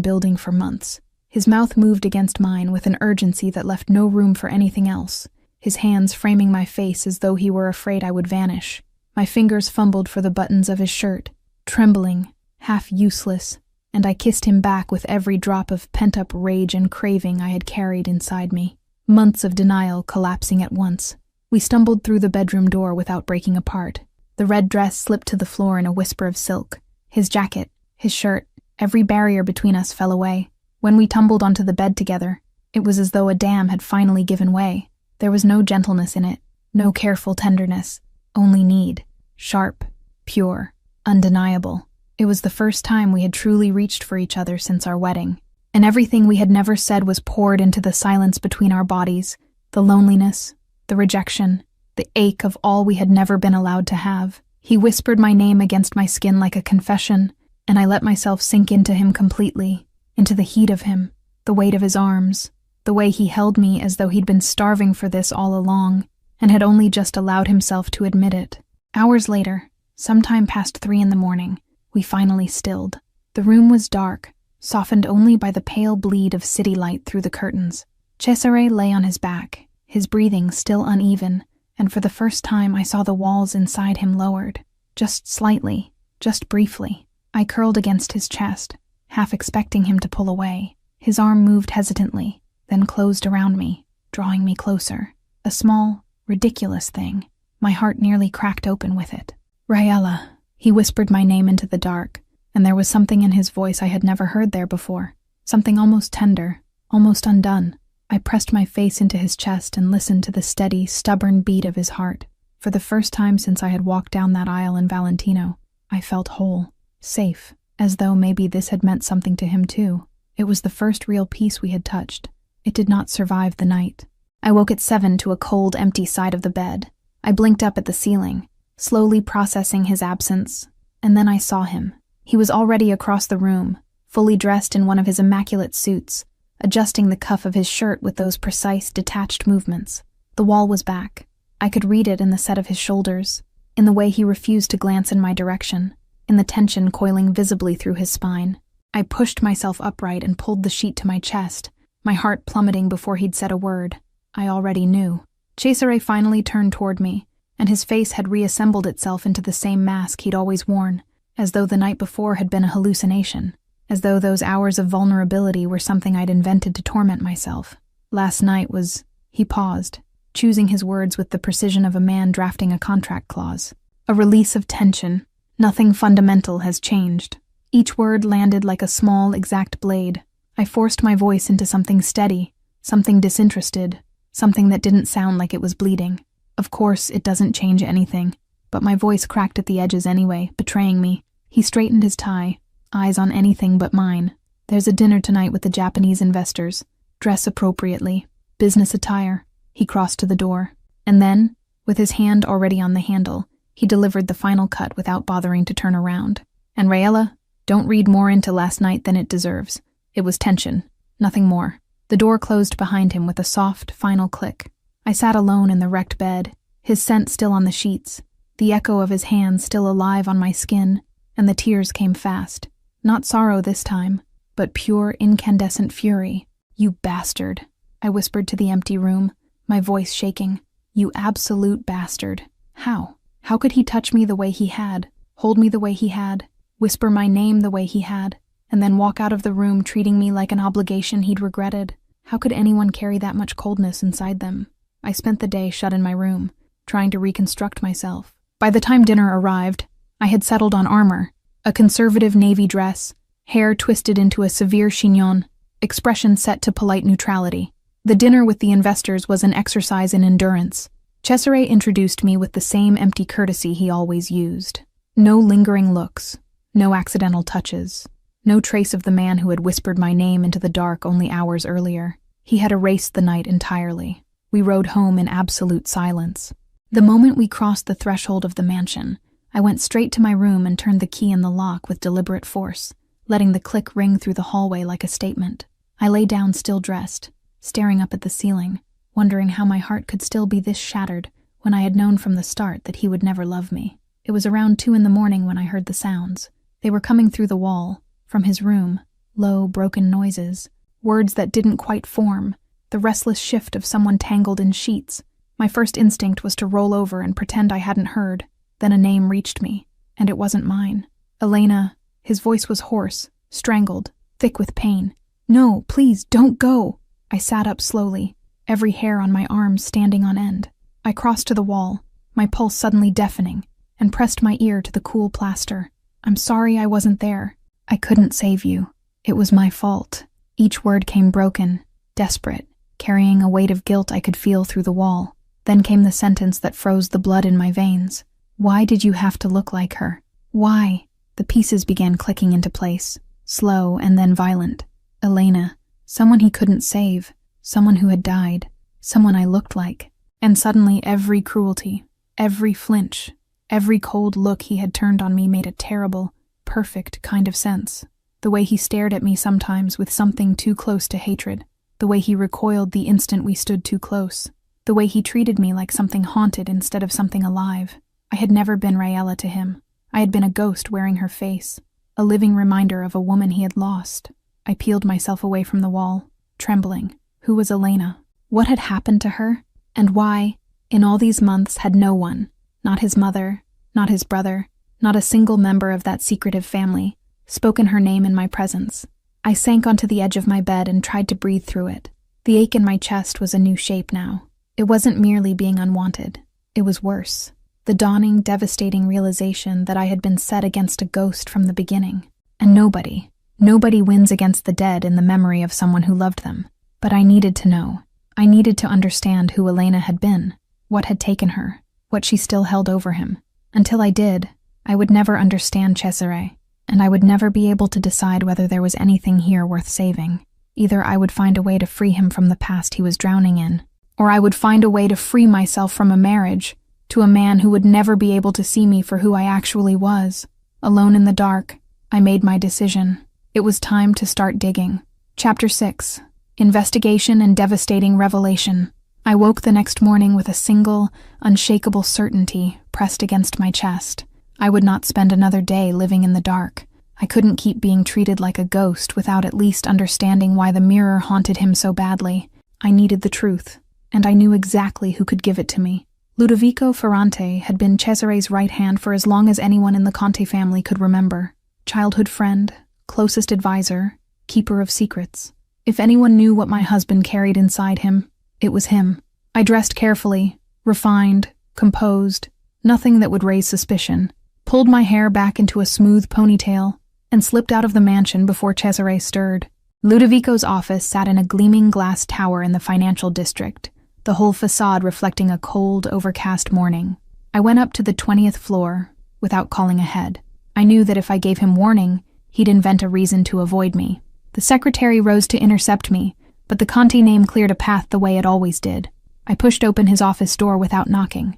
building for months. His mouth moved against mine with an urgency that left no room for anything else, his hands framing my face as though he were afraid I would vanish. My fingers fumbled for the buttons of his shirt, trembling, half useless, and I kissed him back with every drop of pent-up rage and craving I had carried inside me. Months of denial collapsing at once. We stumbled through the bedroom door without breaking apart. The red dress slipped to the floor in a whisper of silk. His jacket, his shirt, every barrier between us fell away. When we tumbled onto the bed together, it was as though a dam had finally given way. There was no gentleness in it, no careful tenderness, only need. Sharp, pure, undeniable. It was the first time we had truly reached for each other since our wedding, and everything we had never said was poured into the silence between our bodies, the loneliness, the rejection, the ache of all we had never been allowed to have. He whispered my name against my skin like a confession, and I let myself sink into him completely, into the heat of him, the weight of his arms, the way he held me as though he'd been starving for this all along, and had only just allowed himself to admit it. Hours later, sometime past 3 a.m, we finally stilled. The room was dark, softened only by the pale bleed of city light through the curtains. Cesare lay on his back, his breathing still uneven, and for the first time I saw the walls inside him lowered, just slightly, just briefly. I curled against his chest, half expecting him to pull away. His arm moved hesitantly, then closed around me, drawing me closer. A small, ridiculous thing. My heart nearly cracked open with it. Raella. He whispered my name into the dark, and there was something in his voice I had never heard there before. Something almost tender, almost undone. I pressed my face into his chest and listened to the steady, stubborn beat of his heart. For the first time since I had walked down that aisle in Valentino, I felt whole, safe, as though maybe this had meant something to him too. It was the first real peace we had touched. It did not survive the night. I woke at 7 to a cold, empty side of the bed. I blinked up at the ceiling, slowly processing his absence, and then I saw him. He was already across the room, fully dressed in one of his immaculate suits, adjusting the cuff of his shirt with those precise, detached movements. The wall was back. I could read it in the set of his shoulders, in the way he refused to glance in my direction, in the tension coiling visibly through his spine. I pushed myself upright and pulled the sheet to my chest, my heart plummeting before he'd said a word. I already knew. Cesare finally turned toward me, and his face had reassembled itself into the same mask he'd always worn, as though the night before had been a hallucination, as though those hours of vulnerability were something I'd invented to torment myself. Last night was... He paused, choosing his words with the precision of a man drafting a contract clause. A release of tension. Nothing fundamental has changed. Each word landed like a small, exact blade. I forced my voice into something steady, something disinterested, something that didn't sound like it was bleeding. Of course, it doesn't change anything, but my voice cracked at the edges anyway, betraying me. He straightened his tie, eyes on anything but mine. There's a dinner tonight with the Japanese investors. Dress appropriately. Business attire. He crossed to the door. And then, with his hand already on the handle, he delivered the final cut without bothering to turn around. And Raella, don't read more into last night than it deserves. It was tension, nothing more. The door closed behind him with a soft, final click. I sat alone in the wrecked bed, his scent still on the sheets, the echo of his hands still alive on my skin, and the tears came fast. Not sorrow this time, but pure, incandescent fury. You bastard, I whispered to the empty room, my voice shaking. You absolute bastard. How? How could he touch me the way he had, hold me the way he had, whisper my name the way he had, and then walk out of the room treating me like an obligation he'd regretted? How could anyone carry that much coldness inside them? I spent the day shut in my room, trying to reconstruct myself. By the time dinner arrived, I had settled on armor, a conservative navy dress, hair twisted into a severe chignon, expression set to polite neutrality. The dinner with the investors was an exercise in endurance. Cesare introduced me with the same empty courtesy he always used. No lingering looks, no accidental touches, no trace of the man who had whispered my name into the dark only hours earlier. He had erased the night entirely. We rode home in absolute silence. The moment we crossed the threshold of the mansion, I went straight to my room and turned the key in the lock with deliberate force, letting the click ring through the hallway like a statement. I lay down still dressed, staring up at the ceiling, wondering how my heart could still be this shattered when I had known from the start that he would never love me. It was around 2 in the morning when I heard the sounds. They were coming through the wall, from his room, low, broken noises, words that didn't quite form, the restless shift of someone tangled in sheets. My first instinct was to roll over and pretend I hadn't heard. Then a name reached me, and it wasn't mine. Elena. His voice was hoarse, strangled, thick with pain. "No, please, don't go." I sat up slowly, every hair on my arms standing on end. I crossed to the wall, my pulse suddenly deafening, and pressed my ear to the cool plaster. "I'm sorry I wasn't there. I couldn't save you. It was my fault." Each word came broken, desperate, carrying a weight of guilt I could feel through the wall. Then came the sentence that froze the blood in my veins. "Why did you have to look like her? Why?" The pieces began clicking into place, slow and then violent. Elena, someone he couldn't save, someone who had died, someone I looked like. And suddenly every cruelty, every flinch, every cold look he had turned on me made a terrible, perfect kind of sense. The way he stared at me sometimes with something too close to hatred, the way he recoiled the instant we stood too close, the way he treated me like something haunted instead of something alive. I had never been Raella to him. I had been a ghost wearing her face, a living reminder of a woman he had lost. I peeled myself away from the wall, trembling. Who was Elena? What had happened to her? And why, in all these months, had no one, not his mother, not his brother, not a single member of that secretive family, spoken her name in my presence? I sank onto the edge of my bed and tried to breathe through it. The ache in my chest was a new shape now. It wasn't merely being unwanted. It was worse. The dawning, devastating realization that I had been set against a ghost from the beginning. And nobody wins against the dead in the memory of someone who loved them. But I needed to know. I needed to understand who Elena had been, what had taken her, what she still held over him. Until I did, I would never understand Cesare, and I would never be able to decide whether there was anything here worth saving. Either I would find a way to free him from the past he was drowning in, or I would find a way to free myself from a marriage to a man who would never be able to see me for who I actually was. Alone in the dark, I made my decision. It was time to start digging. Chapter 6. Investigation and Devastating Revelation. I woke the next morning with a single, unshakable certainty pressed against my chest. I would not spend another day living in the dark. I couldn't keep being treated like a ghost without at least understanding why the mirror haunted him so badly. I needed the truth, and I knew exactly who could give it to me. Ludovico Ferrante had been Cesare's right hand for as long as anyone in the Conte family could remember. Childhood friend, closest advisor, keeper of secrets. If anyone knew what my husband carried inside him, it was him. I dressed carefully, refined, composed, nothing that would raise suspicion, pulled my hair back into a smooth ponytail, and slipped out of the mansion before Cesare stirred. Ludovico's office sat in a gleaming glass tower in the financial district, the whole facade reflecting a cold, overcast morning. I went up to the 20th floor, without calling ahead. I knew that if I gave him warning, he'd invent a reason to avoid me. The secretary rose to intercept me, but the Conte name cleared a path the way it always did. I pushed open his office door without knocking.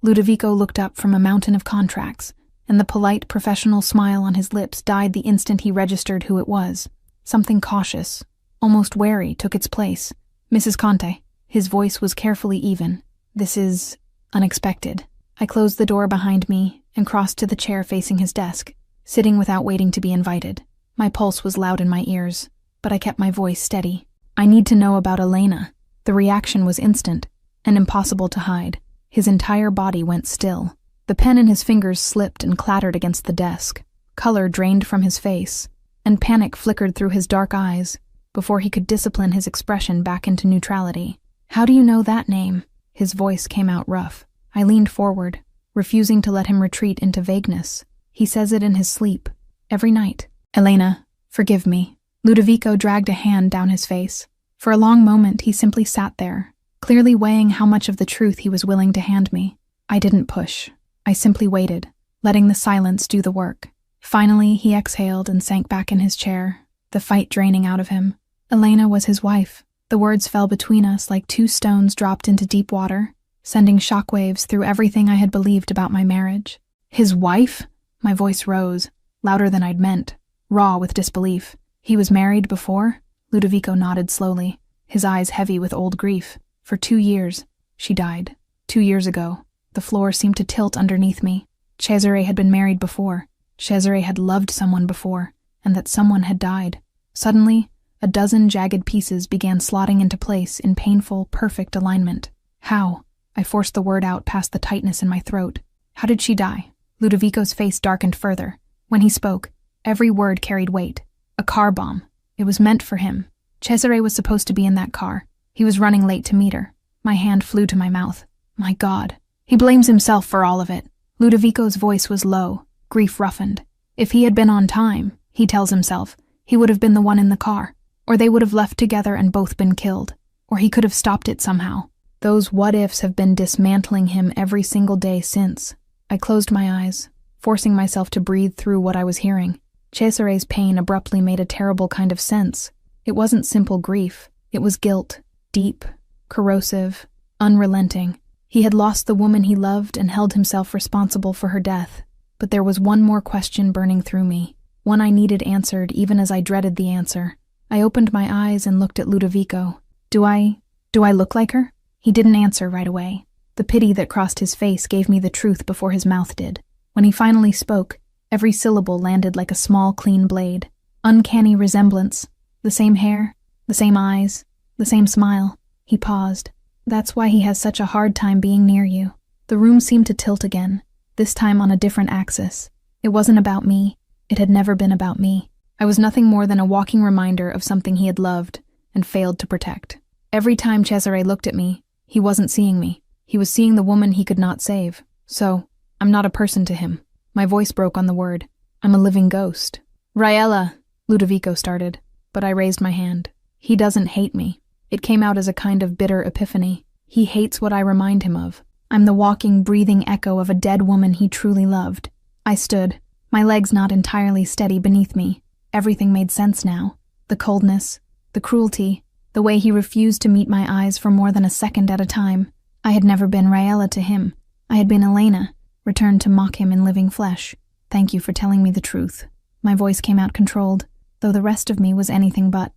Ludovico looked up from a mountain of contracts, and the polite, professional smile on his lips died the instant he registered who it was. Something cautious, almost wary, took its place. "Mrs. Conte." His voice was carefully even. "This is unexpected." I closed the door behind me and crossed to the chair facing his desk, sitting without waiting to be invited. My pulse was loud in my ears, but I kept my voice steady. "I need to know about Elena." The reaction was instant and impossible to hide. His entire body went still. The pen in his fingers slipped and clattered against the desk. Color drained from his face, and panic flickered through his dark eyes before he could discipline his expression back into neutrality. "How do you know that name?" His voice came out rough. I leaned forward, refusing to let him retreat into vagueness. "He says it in his sleep, every night." "Elena, forgive me." Ludovico dragged a hand down his face. For a long moment, he simply sat there, clearly weighing how much of the truth he was willing to hand me. I didn't push. I simply waited, letting the silence do the work. Finally, he exhaled and sank back in his chair, the fight draining out of him. Elena was his wife. The words fell between us like two stones dropped into deep water, sending shockwaves through everything I had believed about my marriage. "His wife?" My voice rose, louder than I'd meant, raw with disbelief. "He was married before?" Ludovico nodded slowly, his eyes heavy with old grief. "For 2 years. She died. 2 years ago." The floor seemed to tilt underneath me. Cesare had been married before. Cesare had loved someone before, and that someone had died. Suddenly, a dozen jagged pieces began slotting into place in painful, perfect alignment. How? I forced the word out past the tightness in my throat. How did she die? Ludovico's face darkened further. When he spoke, every word carried weight. A car bomb. It was meant for him. Cesare was supposed to be in that car. He was running late to meet her. My hand flew to my mouth. My God. He blames himself for all of it. Ludovico's voice was low, grief roughened. If he had been on time, he tells himself, he would have been the one in the car, or they would have left together and both been killed, or he could have stopped it somehow. Those what-ifs have been dismantling him every single day since. I closed my eyes, forcing myself to breathe through what I was hearing. Cesare's pain abruptly made a terrible kind of sense. It wasn't simple grief. It was guilt, deep, corrosive, unrelenting. He had lost the woman he loved and held himself responsible for her death. But there was one more question burning through me, one I needed answered even as I dreaded the answer. I opened my eyes and looked at Ludovico. Do I look like her? He didn't answer right away. The pity that crossed his face gave me the truth before his mouth did. When he finally spoke, every syllable landed like a small, clean blade. Uncanny resemblance. The same hair, the same eyes, the same smile. He paused. That's why he has such a hard time being near you. The room seemed to tilt again, this time on a different axis. It wasn't about me. It had never been about me. I was nothing more than a walking reminder of something he had loved and failed to protect. Every time Cesare looked at me, he wasn't seeing me. He was seeing the woman he could not save. So, I'm not a person to him. My voice broke on the word. I'm a living ghost. Raella, Ludovico started, but I raised my hand. He doesn't hate me. It came out as a kind of bitter epiphany. He hates what I remind him of. I'm the walking, breathing echo of a dead woman he truly loved. I stood, my legs not entirely steady beneath me. Everything made sense now. The coldness, the cruelty, the way he refused to meet my eyes for more than a second at a time. I had never been Raella to him. I had been Elena, returned to mock him in living flesh. Thank you for telling me the truth. My voice came out controlled, though the rest of me was anything but.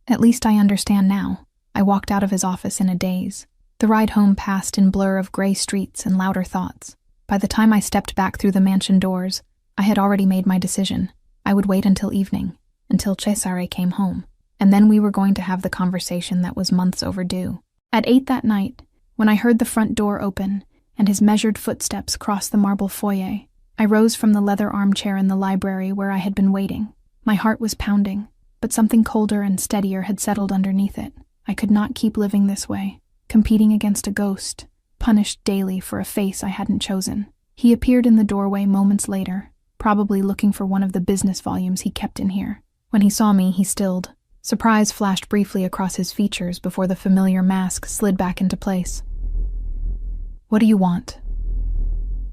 At least I understand now. I walked out of his office in a daze. The ride home passed in blur of gray streets and louder thoughts. By the time I stepped back through the mansion doors, I had already made my decision. I would wait until evening, until Cesare came home, and then we were going to have the conversation that was months overdue. At 8 that night, when I heard the front door open and his measured footsteps cross the marble foyer, I rose from the leather armchair in the library where I had been waiting. My heart was pounding, but something colder and steadier had settled underneath it. I could not keep living this way, competing against a ghost, punished daily for a face I hadn't chosen. He appeared in the doorway moments later, probably looking for one of the business volumes he kept in here. When he saw me, he stilled. Surprise flashed briefly across his features before the familiar mask slid back into place. What do you want?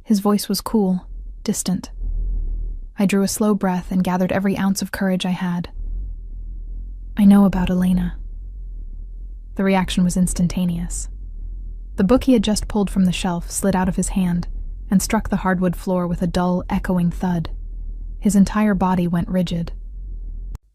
His voice was cool, distant. I drew a slow breath and gathered every ounce of courage I had. I know about Elena. The reaction was instantaneous. The book he had just pulled from the shelf slid out of his hand and struck the hardwood floor with a dull, echoing thud. His entire body went rigid.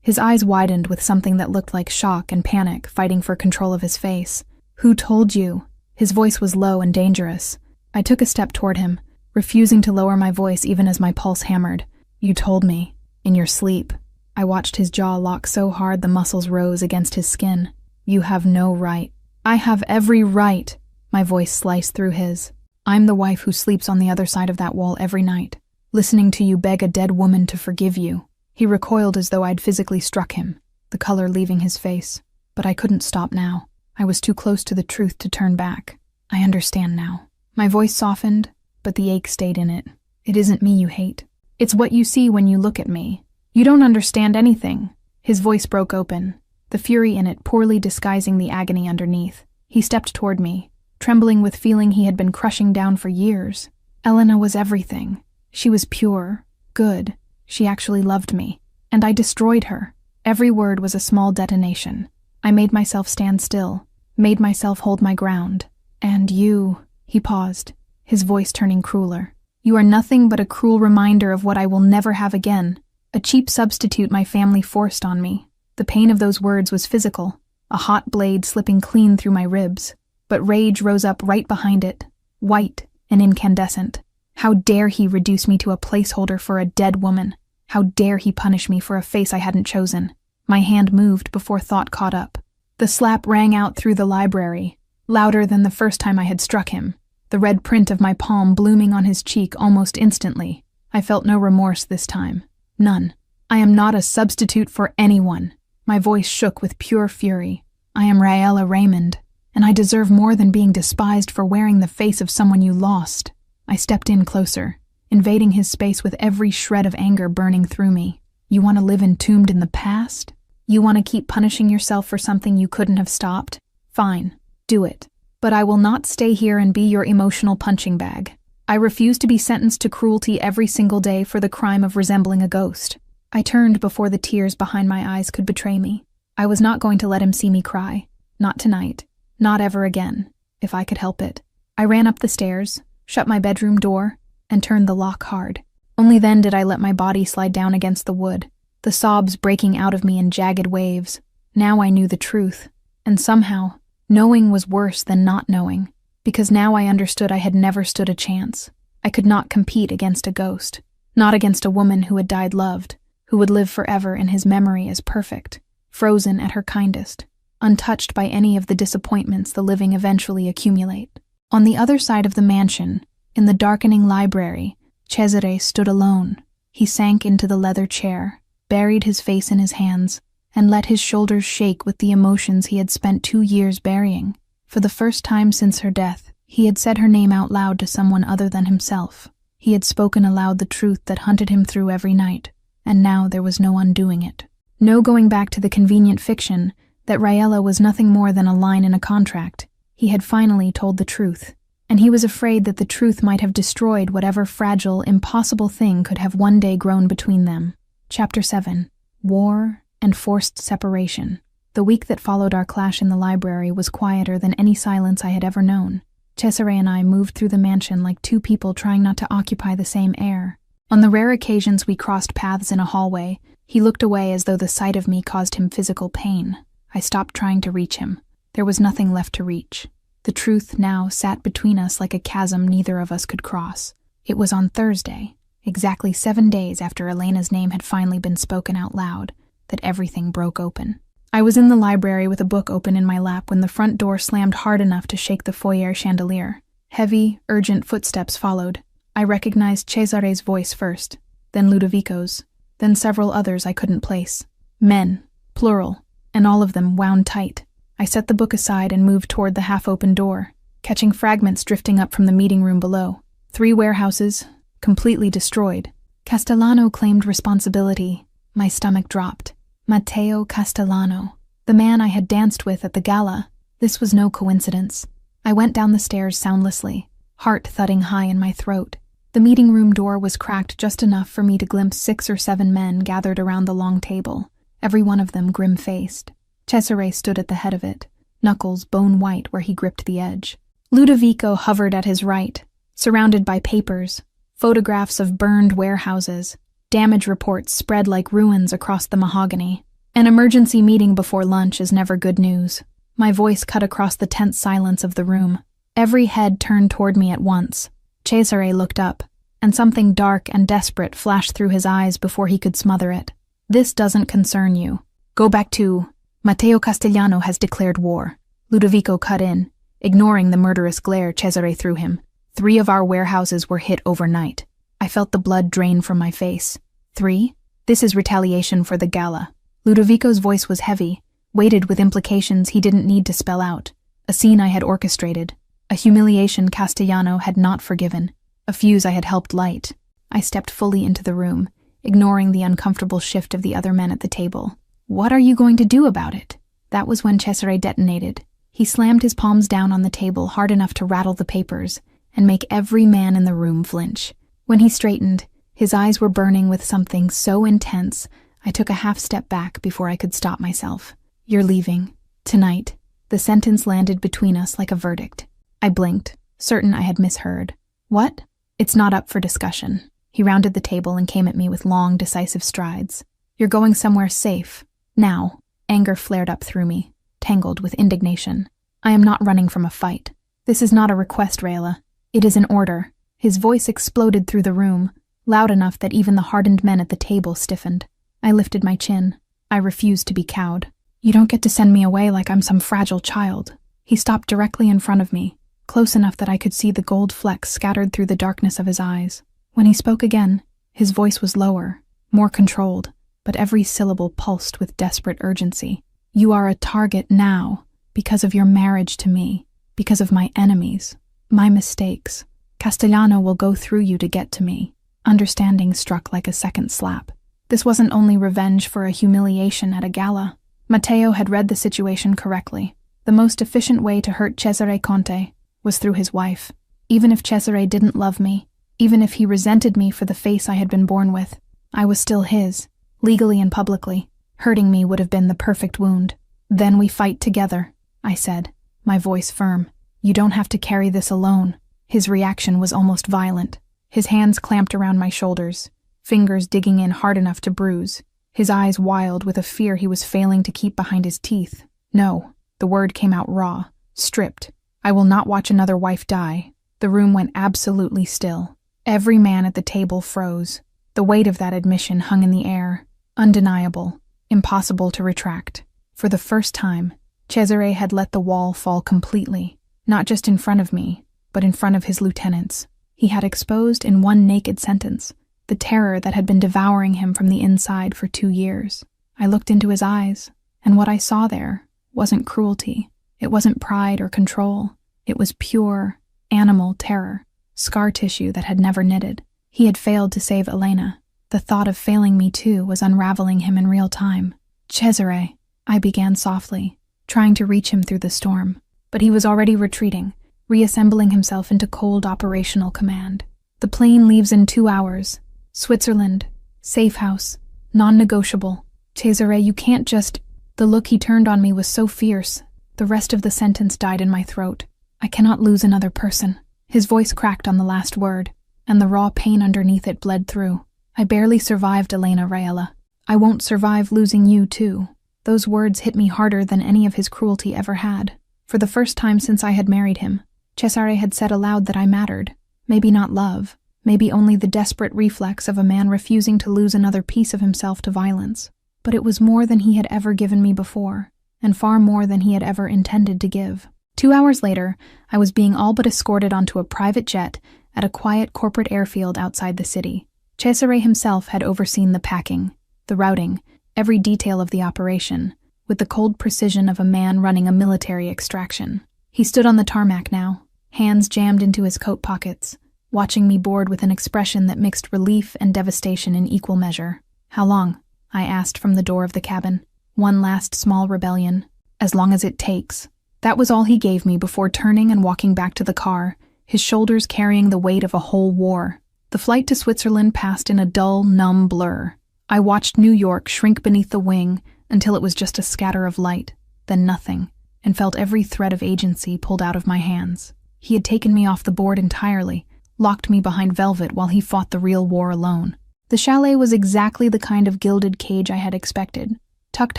His eyes widened with something that looked like shock and panic fighting for control of his face. Who told you? His voice was low and dangerous. I took a step toward him, refusing to lower my voice even as my pulse hammered. You told me. In your sleep. I watched his jaw lock so hard the muscles rose against his skin. You have no right. I have every right. My voice sliced through his. I'm the wife who sleeps on the other side of that wall every night, listening to you beg a dead woman to forgive you. He recoiled as though I'd physically struck him, the color leaving his face. But I couldn't stop now. I was too close to the truth to turn back. I understand now. My voice softened, but the ache stayed in it. It isn't me you hate. It's what you see when you look at me. You don't understand anything. His voice broke open, the fury in it poorly disguising the agony underneath. He stepped toward me, trembling with feeling he had been crushing down for years. Elena was everything. She was pure, good. She actually loved me. And I destroyed her. Every word was a small detonation. I made myself stand still, made myself hold my ground. And you, he paused, his voice turning crueler. You are nothing but a cruel reminder of what I will never have again. A cheap substitute my family forced on me. The pain of those words was physical, a hot blade slipping clean through my ribs. But rage rose up right behind it, white and incandescent. How dare he reduce me to a placeholder for a dead woman? How dare he punish me for a face I hadn't chosen? My hand moved before thought caught up. The slap rang out through the library, louder than the first time I had struck him, the red print of my palm blooming on his cheek almost instantly. I felt no remorse this time. None. I am not a substitute for anyone. My voice shook with pure fury. I am Raella Raymond, and I deserve more than being despised for wearing the face of someone you lost. I stepped in closer, invading his space with every shred of anger burning through me. You want to live entombed in the past? You want to keep punishing yourself for something you couldn't have stopped? Fine, do it. But I will not stay here and be your emotional punching bag. I refuse to be sentenced to cruelty every single day for the crime of resembling a ghost. I turned before the tears behind my eyes could betray me. I was not going to let him see me cry. Not tonight. Not ever again, if I could help it. I ran up the stairs, shut my bedroom door, and turned the lock hard. Only then did I let my body slide down against the wood, the sobs breaking out of me in jagged waves. Now I knew the truth, and somehow, knowing was worse than not knowing, because now I understood I had never stood a chance. I could not compete against a ghost, not against a woman who had died loved, who would live forever in his memory as perfect, frozen at her kindest, untouched by any of the disappointments the living eventually accumulate. On the other side of the mansion, in the darkening library, Cesare stood alone. He sank into the leather chair, buried his face in his hands, and let his shoulders shake with the emotions he had spent 2 years burying. For the first time since her death, he had said her name out loud to someone other than himself. He had spoken aloud the truth that hunted him through every night, and now there was no undoing it. No going back to the convenient fiction that Raella was nothing more than a line in a contract. He had finally told the truth, and he was afraid that the truth might have destroyed whatever fragile, impossible thing could have one day grown between them. Chapter 7. War and Forced Separation. The week that followed our clash in the library was quieter than any silence I had ever known. Cesare and I moved through the mansion like two people trying not to occupy the same air. On the rare occasions we crossed paths in a hallway, he looked away as though the sight of me caused him physical pain. I stopped trying to reach him. There was nothing left to reach. The truth now sat between us like a chasm neither of us could cross. It was on Thursday, exactly 7 days after Elena's name had finally been spoken out loud, that everything broke open. I was in the library with a book open in my lap when the front door slammed hard enough to shake the foyer chandelier. Heavy, urgent footsteps followed. I recognized Cesare's voice first, then Ludovico's, then several others I couldn't place. Men, plural, and all of them wound tight. I set the book aside and moved toward the half-open door, catching fragments drifting up from the meeting room below. 3 warehouses, completely destroyed. Castellano claimed responsibility. My stomach dropped. Matteo Castellano, the man I had danced with at the gala. This was no coincidence. I went down the stairs soundlessly, heart thudding high in my throat. The meeting room door was cracked just enough for me to glimpse 6 or 7 men gathered around the long table, every one of them grim-faced. Cesare stood at the head of it, knuckles bone white where he gripped the edge. Ludovico hovered at his right, surrounded by papers, photographs of burned warehouses. Damage reports spread like ruins across the mahogany. An emergency meeting before lunch is never good news. My voice cut across the tense silence of the room. Every head turned toward me at once. Cesare looked up, and something dark and desperate flashed through his eyes before he could smother it. This doesn't concern you. Go back to... Matteo Castellano has declared war. Ludovico cut in, ignoring the murderous glare Cesare threw him. 3 of our warehouses were hit overnight. I felt the blood drain from my face. 3? This is retaliation for the gala. Ludovico's voice was heavy, weighted with implications he didn't need to spell out. A scene I had orchestrated. A humiliation Castellano had not forgiven. A fuse I had helped light. I stepped fully into the room, ignoring the uncomfortable shift of the other men at the table. What are you going to do about it? That was when Cesare detonated. He slammed his palms down on the table hard enough to rattle the papers and make every man in the room flinch. When he straightened, his eyes were burning with something so intense, I took a half step back before I could stop myself. You're leaving. Tonight. The sentence landed between us like a verdict. I blinked, certain I had misheard. What? It's not up for discussion. He rounded the table and came at me with long, decisive strides. You're going somewhere safe. Now. Anger flared up through me, tangled with indignation. I am not running from a fight. This is not a request, Raella. It is an order. His voice exploded through the room, loud enough that even the hardened men at the table stiffened. I lifted my chin. I refused to be cowed. You don't get to send me away like I'm some fragile child. He stopped directly in front of me, close enough that I could see the gold flecks scattered through the darkness of his eyes. When he spoke again, his voice was lower, more controlled, but every syllable pulsed with desperate urgency. You are a target now, because of your marriage to me, because of my enemies, my mistakes. Castellano will go through you to get to me. Understanding struck like a second slap. This wasn't only revenge for a humiliation at a gala. Matteo had read the situation correctly. The most efficient way to hurt Cesare Conte was through his wife. Even if Cesare didn't love me, even if he resented me for the face I had been born with, I was still his, legally and publicly. Hurting me would have been the perfect wound. Then we fight together, I said, my voice firm. You don't have to carry this alone. His reaction was almost violent. His hands clamped around my shoulders, fingers digging in hard enough to bruise, his eyes wild with a fear he was failing to keep behind his teeth. No, the word came out raw, stripped. I will not watch another wife die. The room went absolutely still. Every man at the table froze. The weight of that admission hung in the air, undeniable, impossible to retract. For the first time, Cesare had let the wall fall completely, not just in front of me, but in front of his lieutenants. He had exposed in one naked sentence the terror that had been devouring him from the inside for 2 years. I looked into his eyes, and what I saw there wasn't cruelty. It wasn't pride or control. It was pure, animal terror, scar tissue that had never knitted. He had failed to save Elena. The thought of failing me too was unraveling him in real time. Cesare, I began softly, trying to reach him through the storm, but he was already retreating, reassembling himself into cold operational command. The plane leaves in 2 hours. Switzerland. Safe house. Non-negotiable. Cesare, you can't just... The look he turned on me was so fierce. The rest of the sentence died in my throat. I cannot lose another person. His voice cracked on the last word, and the raw pain underneath it bled through. I barely survived Elena Raella. I won't survive losing you too. Those words hit me harder than any of his cruelty ever had. For the first time since I had married him, Cesare had said aloud that I mattered. Maybe not love, maybe only the desperate reflex of a man refusing to lose another piece of himself to violence. But it was more than he had ever given me before, and far more than he had ever intended to give. 2 hours later, I was being all but escorted onto a private jet at a quiet corporate airfield outside the city. Cesare himself had overseen the packing, the routing, every detail of the operation, with the cold precision of a man running a military extraction. He stood on the tarmac now, hands jammed into his coat pockets, watching me board with an expression that mixed relief and devastation in equal measure. How long? I asked from the door of the cabin. One last small rebellion. As long as it takes. That was all he gave me before turning and walking back to the car, his shoulders carrying the weight of a whole war. The flight to Switzerland passed in a dull, numb blur. I watched New York shrink beneath the wing until it was just a scatter of light, then nothing, and felt every thread of agency pulled out of my hands. He had taken me off the board entirely, locked me behind velvet while he fought the real war alone. The chalet was exactly the kind of gilded cage I had expected, tucked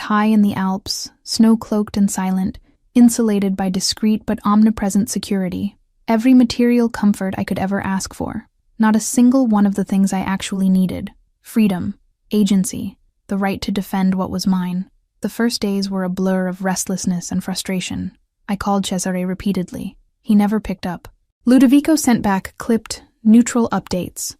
high in the Alps, snow-cloaked and silent, insulated by discreet but omnipresent security. Every material comfort I could ever ask for. Not a single one of the things I actually needed. Freedom, agency, the right to defend what was mine. The first days were a blur of restlessness and frustration. I called Cesare repeatedly. He never picked up. Ludovico sent back clipped, neutral updates,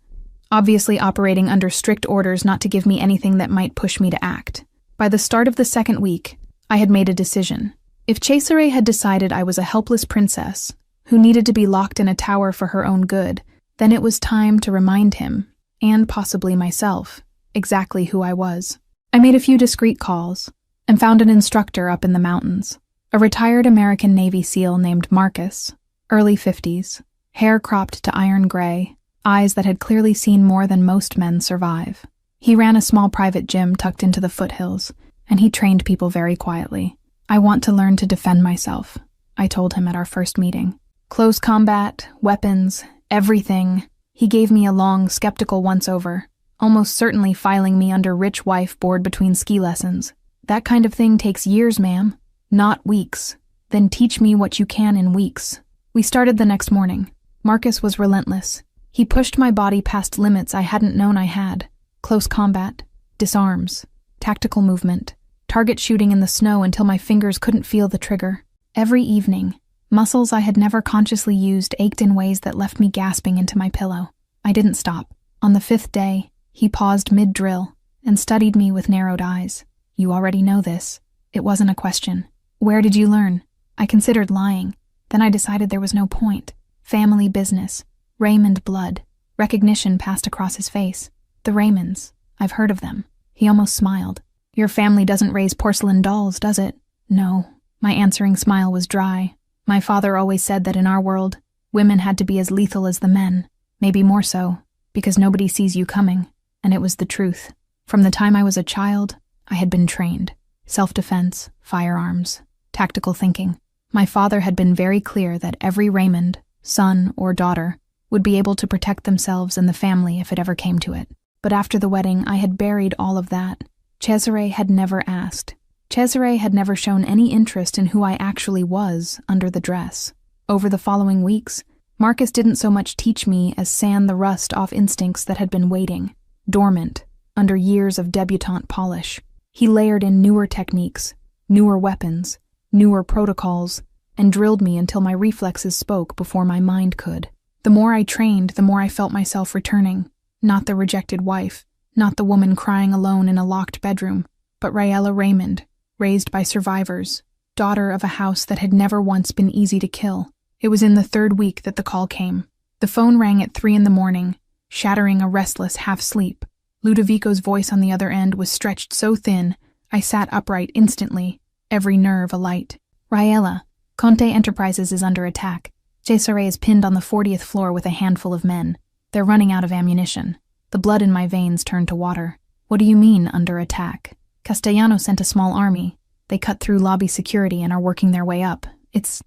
obviously operating under strict orders not to give me anything that might push me to act. By the start of the second week, I had made a decision. If Cesare had decided I was a helpless princess who needed to be locked in a tower for her own good, then it was time to remind him, and possibly myself, exactly who I was. I made a few discreet calls and found an instructor up in the mountains, a retired American Navy SEAL named Marcus, early 50s, hair cropped to iron gray, eyes that had clearly seen more than most men survive. He ran a small private gym tucked into the foothills, and he trained people very quietly. I want to learn to defend myself, I told him at our first meeting. Close combat, weapons, everything. He gave me a long, skeptical once-over, almost certainly filing me under rich wife bored between ski lessons. That kind of thing takes years, ma'am, not weeks. Then teach me what you can in weeks. We started the next morning. Marcus was relentless. He pushed my body past limits I hadn't known I had. Close combat, disarms, tactical movement, target shooting in the snow until my fingers couldn't feel the trigger. Every evening, muscles I had never consciously used ached in ways that left me gasping into my pillow. I didn't stop. On the 5th day, he paused mid-drill and studied me with narrowed eyes. "You already know this." It wasn't a question. "Where did you learn?" I considered lying. Then I decided there was no point. Family business. Raymond blood. Recognition passed across his face. "The Raymonds. I've heard of them." He almost smiled. "Your family doesn't raise porcelain dolls, does it?" "No." My answering smile was dry. My father always said that in our world, women had to be as lethal as the men. Maybe more so, because nobody sees you coming. And it was the truth. From the time I was a child, I had been trained. Self-defense, firearms, tactical thinking. My father had been very clear that every Raymond, son or daughter, would be able to protect themselves and the family if it ever came to it. But after the wedding, I had buried all of that. Cesare had never asked. Cesare had never shown any interest in who I actually was under the dress. Over the following weeks, Marcus didn't so much teach me as sand the rust off instincts that had been waiting, dormant, under years of debutante polish. He layered in newer techniques, newer weapons, newer protocols, and drilled me until my reflexes spoke before my mind could. The more I trained, the more I felt myself returning. Not the rejected wife, not the woman crying alone in a locked bedroom, but Raella Raymond, raised by survivors, daughter of a house that had never once been easy to kill. It was in the 3rd week that the call came. The phone rang at 3 a.m, shattering a restless half-sleep. Ludovico's voice on the other end was stretched so thin, I sat upright instantly, every nerve alight. "Raella, Conte Enterprises is under attack. Cesare is pinned on the 40th floor with a handful of men. They're running out of ammunition." The blood in my veins turned to water. "What do you mean, under attack?" "Castellano sent a small army. They cut through lobby security and are working their way up. It's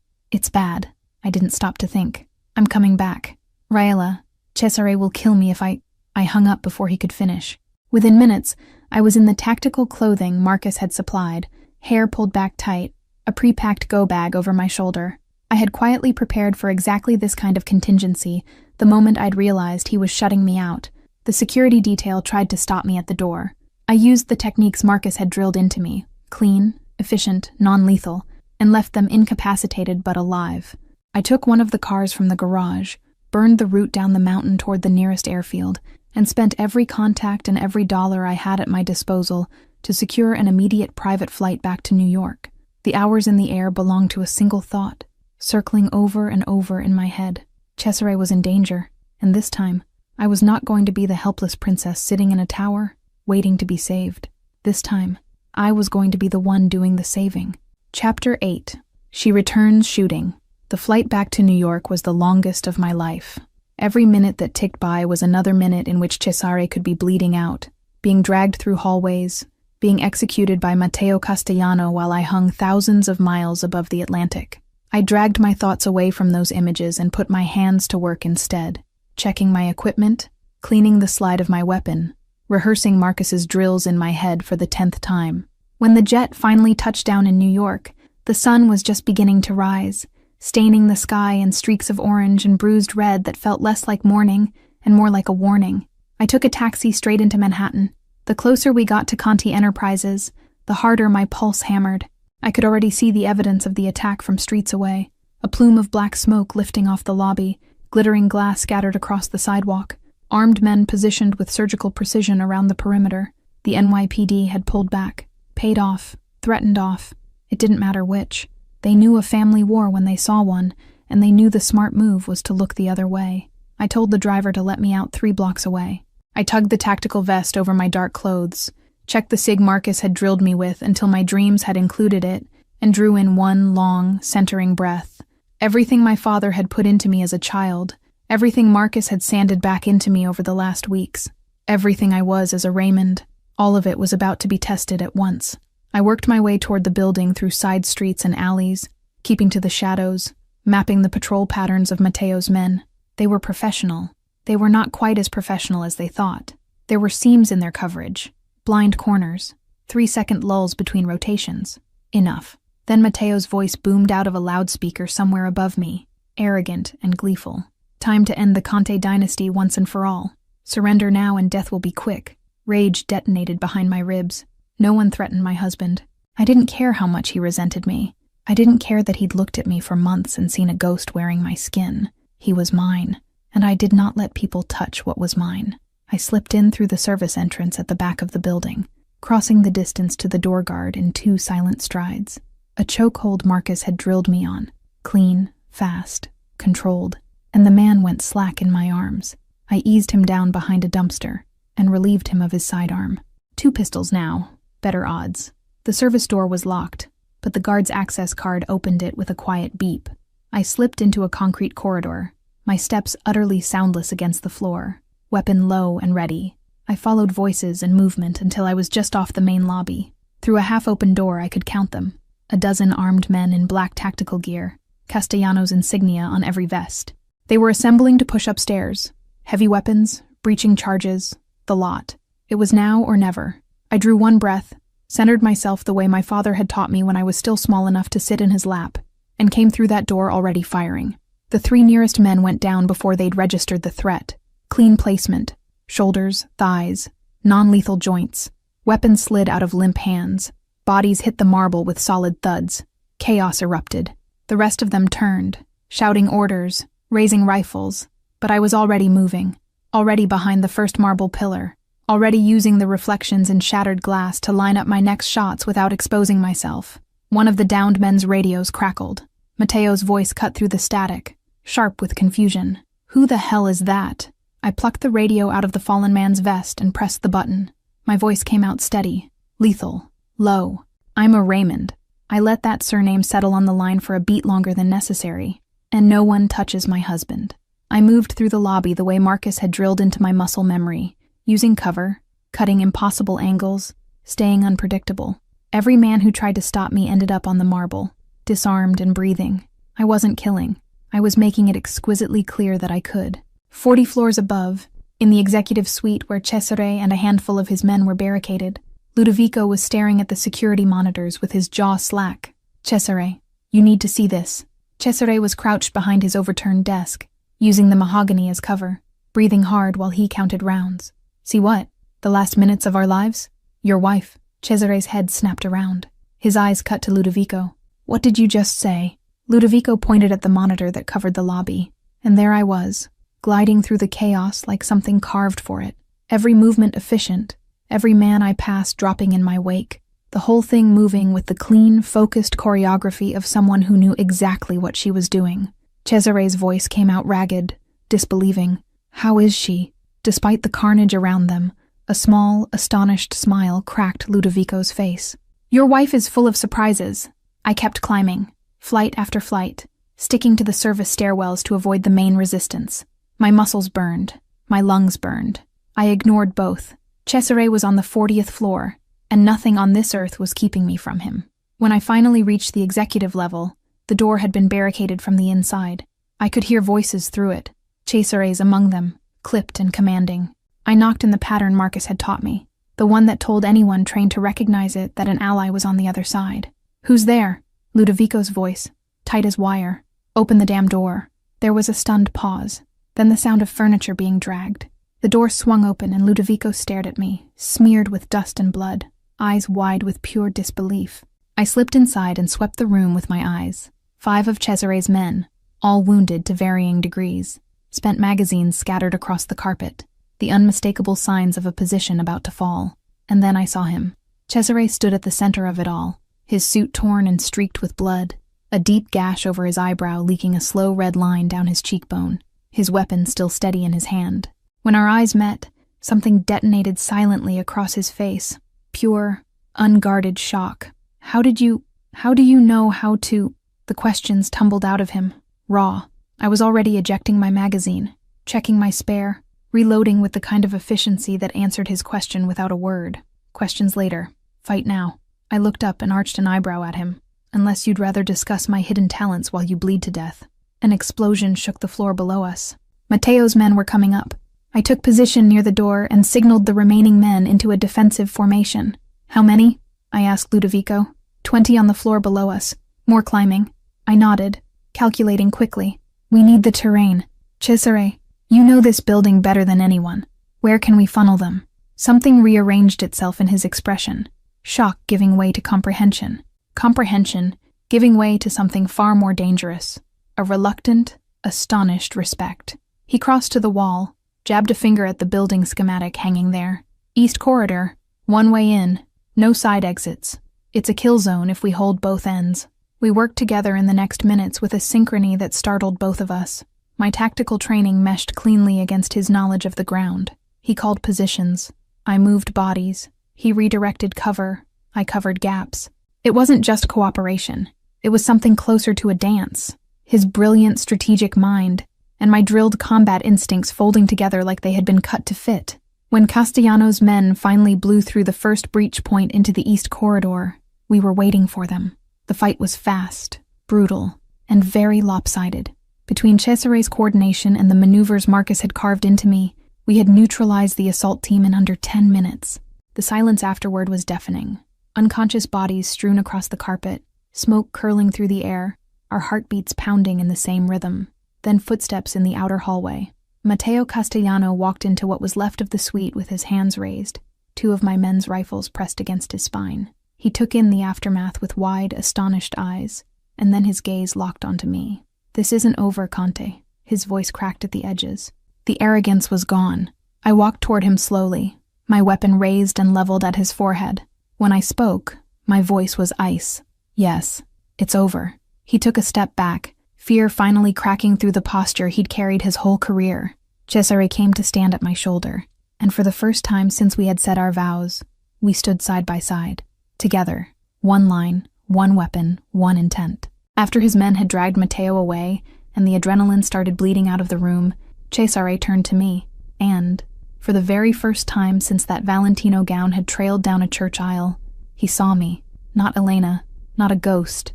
bad." I didn't stop to think. "I'm coming back. Raella, Cesare will kill me if I hung up before he could finish. Within minutes, I was in the tactical clothing Marcus had supplied, hair pulled back tight, a pre-packed go-bag over my shoulder. I had quietly prepared for exactly this kind of contingency the moment I'd realized he was shutting me out. The security detail tried to stop me at the door. I used the techniques Marcus had drilled into me, clean, efficient, non-lethal, and left them incapacitated but alive. I took one of the cars from the garage, burned the route down the mountain toward the nearest airfield, and spent every contact and every dollar I had at my disposal to secure an immediate private flight back to New York. The hours in the air belonged to a single thought, circling over and over in my head. Cesare was in danger, and this time, I was not going to be the helpless princess sitting in a tower, waiting to be saved. This time, I was going to be the one doing the saving. Chapter 8. She returns shooting. The flight back to New York was the longest of my life. Every minute that ticked by was another minute in which Cesare could be bleeding out, being dragged through hallways, being executed by Matteo Castellano while I hung thousands of miles above the Atlantic. I dragged my thoughts away from those images and put my hands to work instead, checking my equipment, cleaning the slide of my weapon, rehearsing Marcus's drills in my head for the 10th time. When the jet finally touched down in New York, the sun was just beginning to rise, staining the sky in streaks of orange and bruised red that felt less like morning and more like a warning. I took a taxi straight into Manhattan. The closer we got to Conte Enterprises, the harder my pulse hammered. I could already see the evidence of the attack from streets away, a plume of black smoke lifting off the lobby, glittering glass scattered across the sidewalk, armed men positioned with surgical precision around the perimeter. The NYPD had pulled back, paid off, threatened off. It didn't matter which. They knew a family war when they saw one, and they knew the smart move was to look the other way. I told the driver to let me out 3 blocks away. I tugged the tactical vest over my dark clothes, checked the SIG Marcus had drilled me with until my dreams had included it, and drew in one long, centering breath. Everything my father had put into me as a child, everything Marcus had sanded back into me over the last weeks, everything I was as a Raymond, all of it was about to be tested at once. I worked my way toward the building through side streets and alleys, keeping to the shadows, mapping the patrol patterns of Matteo's men. They were professional. They were not quite as professional as they thought. There were seams in their coverage, blind corners, 3-second lulls between rotations. Enough. Then Matteo's voice boomed out of a loudspeaker somewhere above me, arrogant and gleeful. Time to end the Conte dynasty once and for all. Surrender now and death will be quick. Rage detonated behind my ribs. No one threatened my husband. I didn't care how much he resented me. I didn't care that he'd looked at me for months and seen a ghost wearing my skin. He was mine, and I did not let people touch what was mine. I slipped in through the service entrance at the back of the building, crossing the distance to the door guard in 2 silent strides. A chokehold Marcus had drilled me on. Clean, fast, controlled. And the man went slack in my arms. I eased him down behind a dumpster and relieved him of his sidearm. 2 pistols now. Better odds. The service door was locked, but the guard's access card opened it with a quiet beep. I slipped into a concrete corridor, my steps utterly soundless against the floor, weapon low and ready. I followed voices and movement until I was just off the main lobby. Through a half-open door I could count them. 12 armed men in black tactical gear, Castellanos insignia on every vest. They were assembling to push upstairs. Heavy weapons, breaching charges, the lot. It was now or never. I drew one breath, centered myself the way my father had taught me when I was still small enough to sit in his lap, and came through that door already firing. The 3 nearest men went down before they'd registered the threat. Clean placement. Shoulders, thighs, non-lethal joints. Weapons slid out of limp hands. Bodies hit the marble with solid thuds. Chaos erupted. The rest of them turned, shouting orders, raising rifles, but I was already moving, already behind the first marble pillar, already using the reflections in shattered glass to line up my next shots without exposing myself. One of the downed men's radios crackled. Mateo's voice cut through the static, sharp with confusion. Who the hell is that? I plucked the radio out of the fallen man's vest and pressed the button. My voice came out steady, lethal, low. I'm a Raymond. I let that surname settle on the line for a beat longer than necessary. And no one touches my husband. I moved through the lobby the way Marcus had drilled into my muscle memory, using cover, cutting impossible angles, staying unpredictable. Every man who tried to stop me ended up on the marble, disarmed and breathing. I wasn't killing. I was making it exquisitely clear that I could. 40 floors above, in the executive suite where Cesare and a handful of his men were barricaded, Ludovico was staring at the security monitors with his jaw slack. Cesare, you need to see this. Cesare was crouched behind his overturned desk, using the mahogany as cover, breathing hard while he counted rounds. See what? The last minutes of our lives? Your wife. Cesare's head snapped around. His eyes cut to Ludovico. What did you just say? Ludovico pointed at the monitor that covered the lobby, and there I was, gliding through the chaos like something carved for it. Every movement efficient, every man I passed dropping in my wake, the whole thing moving with the clean, focused choreography of someone who knew exactly what she was doing. Cesare's voice came out ragged, disbelieving. How is she? Despite the carnage around them, a small, astonished smile cracked Ludovico's face. Your wife is full of surprises. I kept climbing, flight after flight, sticking to the service stairwells to avoid the main resistance. My muscles burned, my lungs burned. I ignored both. Cesare was on the 40th floor, and nothing on this earth was keeping me from him. When I finally reached the executive level, the door had been barricaded from the inside. I could hear voices through it, Cesare's among them, clipped and commanding. I knocked in the pattern Marcus had taught me, the one that told anyone trained to recognize it that an ally was on the other side. Who's there? Ludovico's voice, tight as wire. Open the damn door. There was a stunned pause, then the sound of furniture being dragged. The door swung open and Ludovico stared at me, smeared with dust and blood, eyes wide with pure disbelief. I slipped inside and swept the room with my eyes. 5 of Cesare's men, all wounded to varying degrees, spent magazines scattered across the carpet, the unmistakable signs of a position about to fall. And then I saw him. Cesare stood at the center of it all, his suit torn and streaked with blood, a deep gash over his eyebrow leaking a slow red line down his cheekbone, his weapon still steady in his hand. When our eyes met, something detonated silently across his face. Pure, unguarded shock. How do you know how to... The questions tumbled out of him, raw. I was already ejecting my magazine, checking my spare, reloading with the kind of efficiency that answered his question without a word. Questions later. Fight now. I looked up and arched an eyebrow at him. Unless you'd rather discuss my hidden talents while you bleed to death. An explosion shook the floor below us. Mateo's men were coming up. I took position near the door and signaled the remaining men into a defensive formation. How many? I asked Ludovico. 20 on the floor below us. More climbing. I nodded, calculating quickly. We need the terrain. Cesare, you know this building better than anyone. Where can we funnel them? Something rearranged itself in his expression. Shock giving way to comprehension. Comprehension giving way to something far more dangerous. A reluctant, astonished respect. He crossed to the wall, jabbed a finger at the building schematic hanging there. East corridor, one way in, no side exits. It's a kill zone if we hold both ends. We worked together in the next minutes with a synchrony that startled both of us. My tactical training meshed cleanly against his knowledge of the ground. He called positions. I moved bodies. He redirected cover. I covered gaps. It wasn't just cooperation. It was something closer to a dance. His brilliant strategic mind and my drilled combat instincts folding together like they had been cut to fit. When Castellano's men finally blew through the first breach point into the east corridor, we were waiting for them. The fight was fast, brutal, and very lopsided. Between Cesare's coordination and the maneuvers Marcus had carved into me, we had neutralized the assault team in under 10 minutes. The silence afterward was deafening. Unconscious bodies strewn across the carpet, smoke curling through the air, our heartbeats pounding in the same rhythm. Then footsteps in the outer hallway. Matteo Castellano walked into what was left of the suite with his hands raised, 2 of my men's rifles pressed against his spine. He took in the aftermath with wide, astonished eyes, and then his gaze locked onto me. "This isn't over, Conte." His voice cracked at the edges. The arrogance was gone. I walked toward him slowly, my weapon raised and leveled at his forehead. When I spoke, my voice was ice. "Yes, it's over." He took a step back, fear finally cracking through the posture he'd carried his whole career. Cesare came to stand at my shoulder, and for the first time since we had said our vows, we stood side by side. Together, one line, one weapon, one intent. After his men had dragged Matteo away and the adrenaline started bleeding out of the room, Cesare turned to me, and, for the very first time since that Valentino gown had trailed down a church aisle, he saw me, not Elena, not a ghost,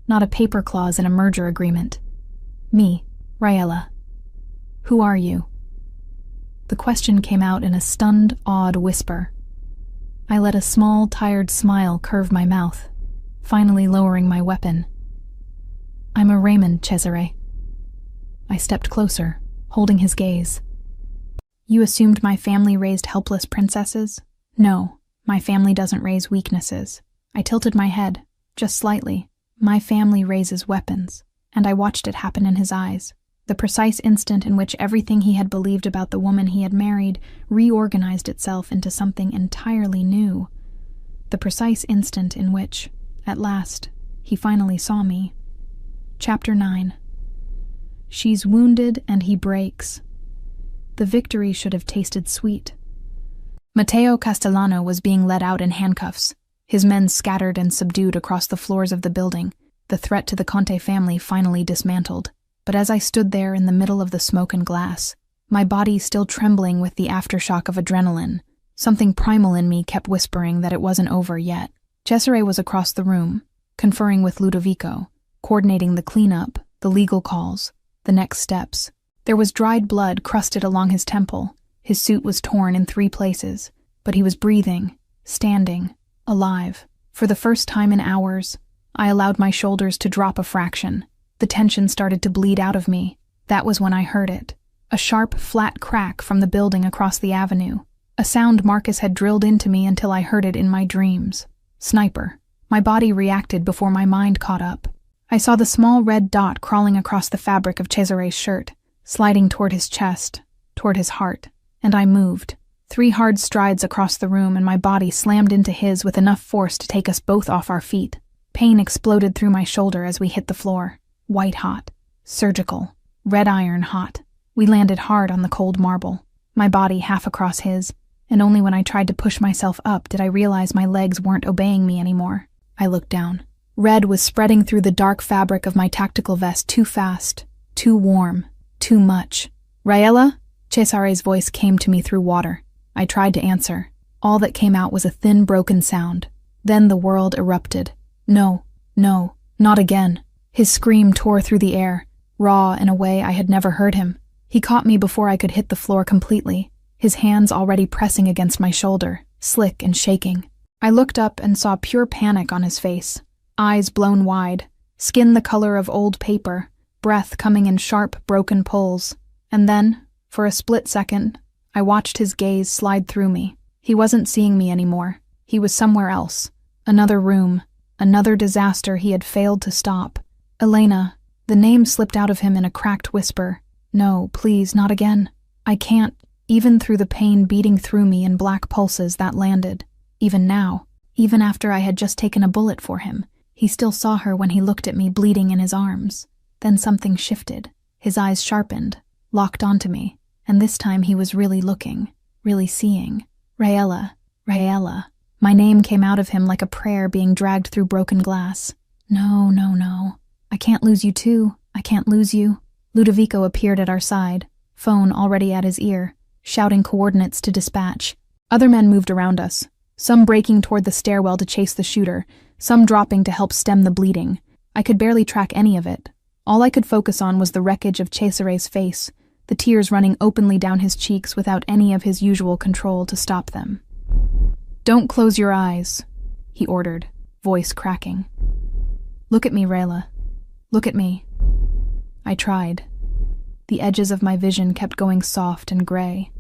not a paper clause in a merger agreement. Me, Raella. "Who are you?" The question came out in a stunned, awed whisper. I let a small, tired smile curve my mouth, finally lowering my weapon. "I'm a Raymond, Cesare." I stepped closer, holding his gaze. "You assumed my family raised helpless princesses? No, my family doesn't raise weaknesses." I tilted my head, just slightly. "My family raises weapons," and I watched it happen in his eyes. The precise instant in which everything he had believed about the woman he had married reorganized itself into something entirely new. The precise instant in which, at last, he finally saw me. Chapter 9. She's wounded and he breaks. The victory should have tasted sweet. Matteo Castellano was being led out in handcuffs, his men scattered and subdued across the floors of the building, the threat to the Conte family finally dismantled. But as I stood there in the middle of the smoke and glass, my body still trembling with the aftershock of adrenaline, something primal in me kept whispering that it wasn't over yet. Cesare was across the room, conferring with Ludovico, coordinating the cleanup, the legal calls, the next steps. There was dried blood crusted along his temple. His suit was torn in 3 places, but he was breathing, standing, alive. For the first time in hours, I allowed my shoulders to drop a fraction. The tension started to bleed out of me. That was when I heard it. A sharp, flat crack from the building across the avenue. A sound Marcus had drilled into me until I heard it in my dreams. Sniper. My body reacted before my mind caught up. I saw the small red dot crawling across the fabric of Cesare's shirt, sliding toward his chest, toward his heart, and I moved. 3 hard strides across the room and my body slammed into his with enough force to take us both off our feet. Pain exploded through my shoulder as we hit the floor. White hot, surgical, red iron hot. We landed hard on the cold marble, my body half across his, and only when I tried to push myself up did I realize my legs weren't obeying me anymore. I looked down. Red was spreading through the dark fabric of my tactical vest too fast, too warm, too much. "Raella?" Cesare's voice came to me through water. I tried to answer. All that came out was a thin, broken sound. Then the world erupted. No, no, not again. His scream tore through the air, raw in a way I had never heard him. He caught me before I could hit the floor completely, his hands already pressing against my shoulder, slick and shaking. I looked up and saw pure panic on his face, eyes blown wide, skin the color of old paper, breath coming in sharp, broken pulls. And then, for a split second, I watched his gaze slide through me. He wasn't seeing me anymore. He was somewhere else. Another room. Another disaster he had failed to stop. Elena. The name slipped out of him in a cracked whisper. No, please, not again. I can't. Even through the pain beating through me in black pulses that landed. Even now. Even after I had just taken a bullet for him. He still saw her when he looked at me bleeding in his arms. Then something shifted. His eyes sharpened. Locked onto me. And this time he was really looking. Really seeing. Raella. Raella. My name came out of him like a prayer being dragged through broken glass. No, no, no. I can't lose you too. I can't lose you. Ludovico appeared at our side, phone already at his ear, shouting coordinates to dispatch. Other men moved around us, some breaking toward the stairwell to chase the shooter, some dropping to help stem the bleeding. I could barely track any of it. All I could focus on was the wreckage of Cesare's face, the tears running openly down his cheeks without any of his usual control to stop them. "Don't close your eyes," he ordered, voice cracking. "Look at me, Raella. Look at me." I tried. The edges of my vision kept going soft and gray.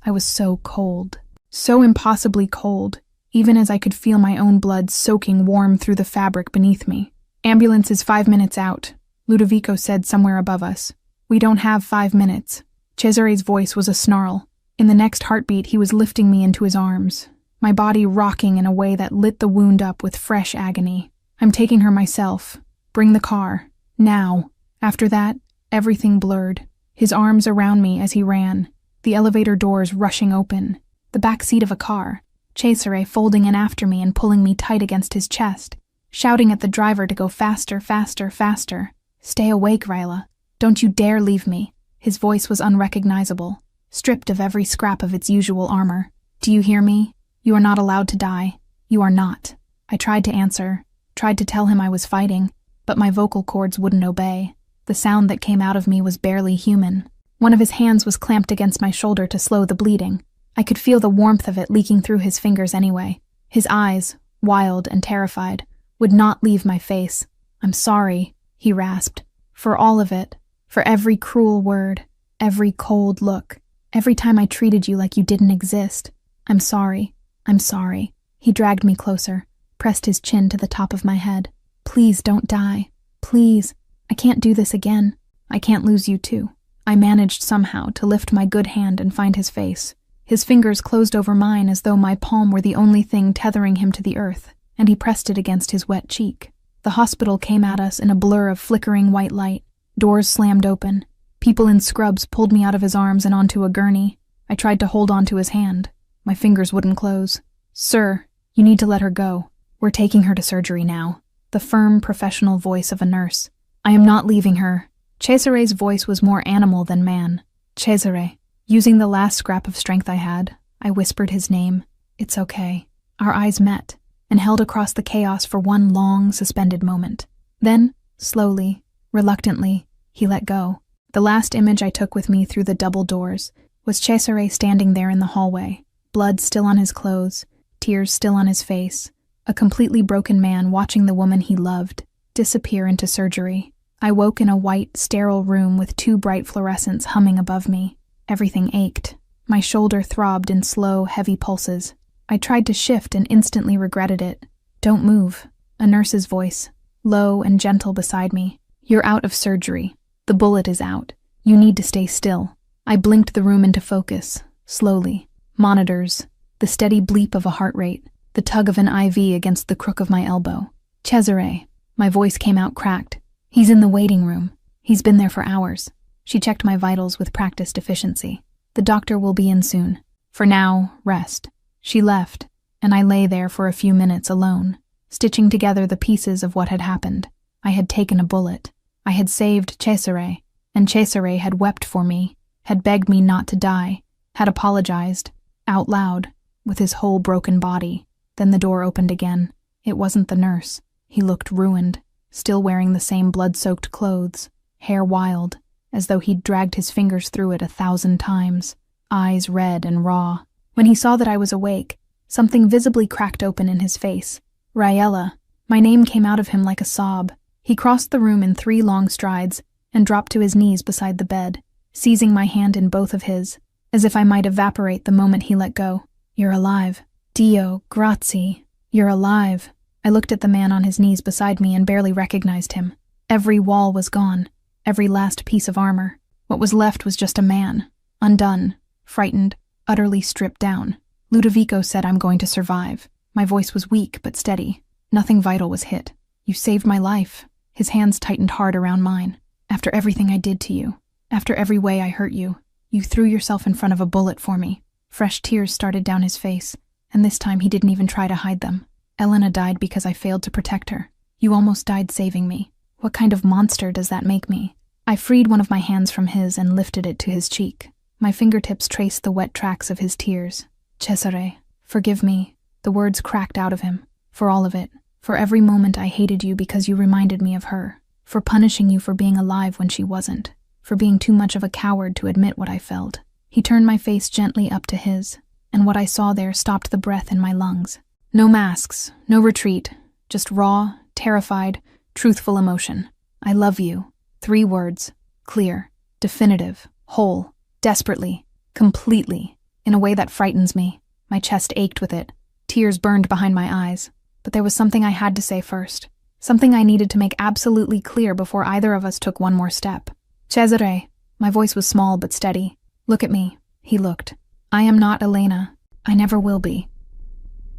I was so cold, so impossibly cold, even as I could feel my own blood soaking warm through the fabric beneath me. "Ambulance is 5 minutes out," Ludovico said somewhere above us. "We don't have 5 minutes." Cesare's voice was a snarl. In the next heartbeat, he was lifting me into his arms, my body rocking in a way that lit the wound up with fresh agony. "I'm taking her myself. Bring the car. Now." After that, everything blurred. His arms around me as he ran, the elevator doors rushing open, the back seat of a car, Cesare folding in after me and pulling me tight against his chest, shouting at the driver to go faster, faster, faster. "Stay awake, Raella. Don't you dare leave me." His voice was unrecognizable, stripped of every scrap of its usual armor. "Do you hear me? You are not allowed to die. You are not." I tried to answer, tried to tell him I was fighting, but my vocal cords wouldn't obey. The sound that came out of me was barely human. One of his hands was clamped against my shoulder to slow the bleeding. I could feel the warmth of it leaking through his fingers anyway. His eyes, wild and terrified, would not leave my face. "I'm sorry," he rasped. "For all of it. For every cruel word. Every cold look. Every time I treated you like you didn't exist. I'm sorry. I'm sorry." He dragged me closer, pressed his chin to the top of my head. "Please don't die. Please. I can't do this again. I can't lose you too." I managed somehow to lift my good hand and find his face. His fingers closed over mine as though my palm were the only thing tethering him to the earth, and he pressed it against his wet cheek. The hospital came at us in a blur of flickering white light. Doors slammed open. People in scrubs pulled me out of his arms and onto a gurney. I tried to hold onto his hand. My fingers wouldn't close. "Sir, you need to let her go. We're taking her to surgery now." The firm, professional voice of a nurse. "I am not leaving her." Cesare's voice was more animal than man. "Cesare." Using the last scrap of strength I had, I whispered his name. "It's okay." Our eyes met, and held across the chaos for one long, suspended moment. Then, slowly, reluctantly, he let go. The last image I took with me through the double doors was Cesare standing there in the hallway, blood still on his clothes, tears still on his face, a completely broken man watching the woman he loved disappear into surgery. I woke in a white, sterile room with 2 bright fluorescents humming above me. Everything ached. My shoulder throbbed in slow, heavy pulses. I tried to shift and instantly regretted it. "Don't move." A nurse's voice, low and gentle beside me. "You're out of surgery. The bullet is out. You need to stay still." I blinked the room into focus, slowly. Monitors, the steady bleep of a heart rate, the tug of an IV against the crook of my elbow. "Cesare." My voice came out cracked. "He's in the waiting room. He's been there for hours." She checked my vitals with practiced efficiency. "The doctor will be in soon. For now, rest." She left, and I lay there for a few minutes alone, stitching together the pieces of what had happened. I had taken a bullet. I had saved Cesare, and Cesare had wept for me, had begged me not to die, had apologized, out loud, with his whole broken body. Then the door opened again. It wasn't the nurse. He looked ruined, still wearing the same blood-soaked clothes, hair wild, as though he'd dragged his fingers through it 1,000 times, eyes red and raw. When he saw that I was awake, something visibly cracked open in his face. "Raella." My name came out of him like a sob. He crossed the room in 3 long strides and dropped to his knees beside the bed. seizing my hand in both of his, as if I might evaporate the moment he let go. "You're alive. Dio, grazie. You're alive." I looked at the man on his knees beside me and barely recognized him. Every wall was gone, every last piece of armor. What was left was just a man, undone, frightened, utterly stripped down. "Ludovico said I'm going to survive." My voice was weak but steady. Nothing vital was hit. "You saved my life." His hands tightened hard around mine. "After everything I did to you, after every way I hurt you, you threw yourself in front of a bullet for me." Fresh tears started down his face, and this time he didn't even try to hide them. "Elena died because I failed to protect her. You almost died saving me. What kind of monster does that make me?" I freed one of my hands from his and lifted it to his cheek. My fingertips traced the wet tracks of his tears. "Cesare, forgive me." The words cracked out of him. "For all of it. For every moment I hated you because you reminded me of her. For punishing you for being alive when she wasn't. For being too much of a coward to admit what I felt." He turned my face gently up to his, and what I saw there stopped the breath in my lungs. No masks, no retreat, just raw, terrified, truthful emotion. "I love you." 3 words. Clear, definitive, whole, desperately, completely, in a way that frightens me. My chest ached with it. Tears burned behind my eyes. But there was something I had to say first. Something I needed to make absolutely clear before either of us took one more step. "Cesare." My voice was small but steady. "Look at me." He looked. "I am not Elena. I never will be."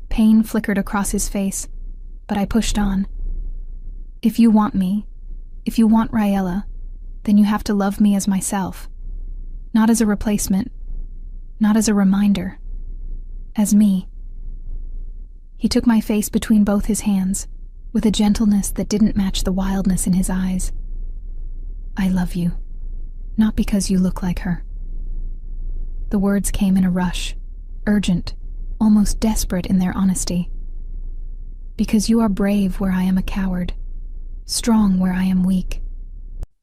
Pain flickered across his face, but I pushed on. "If you want me, if you want Raella, then you have to love me as myself. Not as a replacement, not as a reminder. As me." He took my face between both his hands, with a gentleness that didn't match the wildness in his eyes. "I love you, not because you look like her." The words came in a rush, urgent, almost desperate in their honesty. "Because you are brave where I am a coward, strong where I am weak.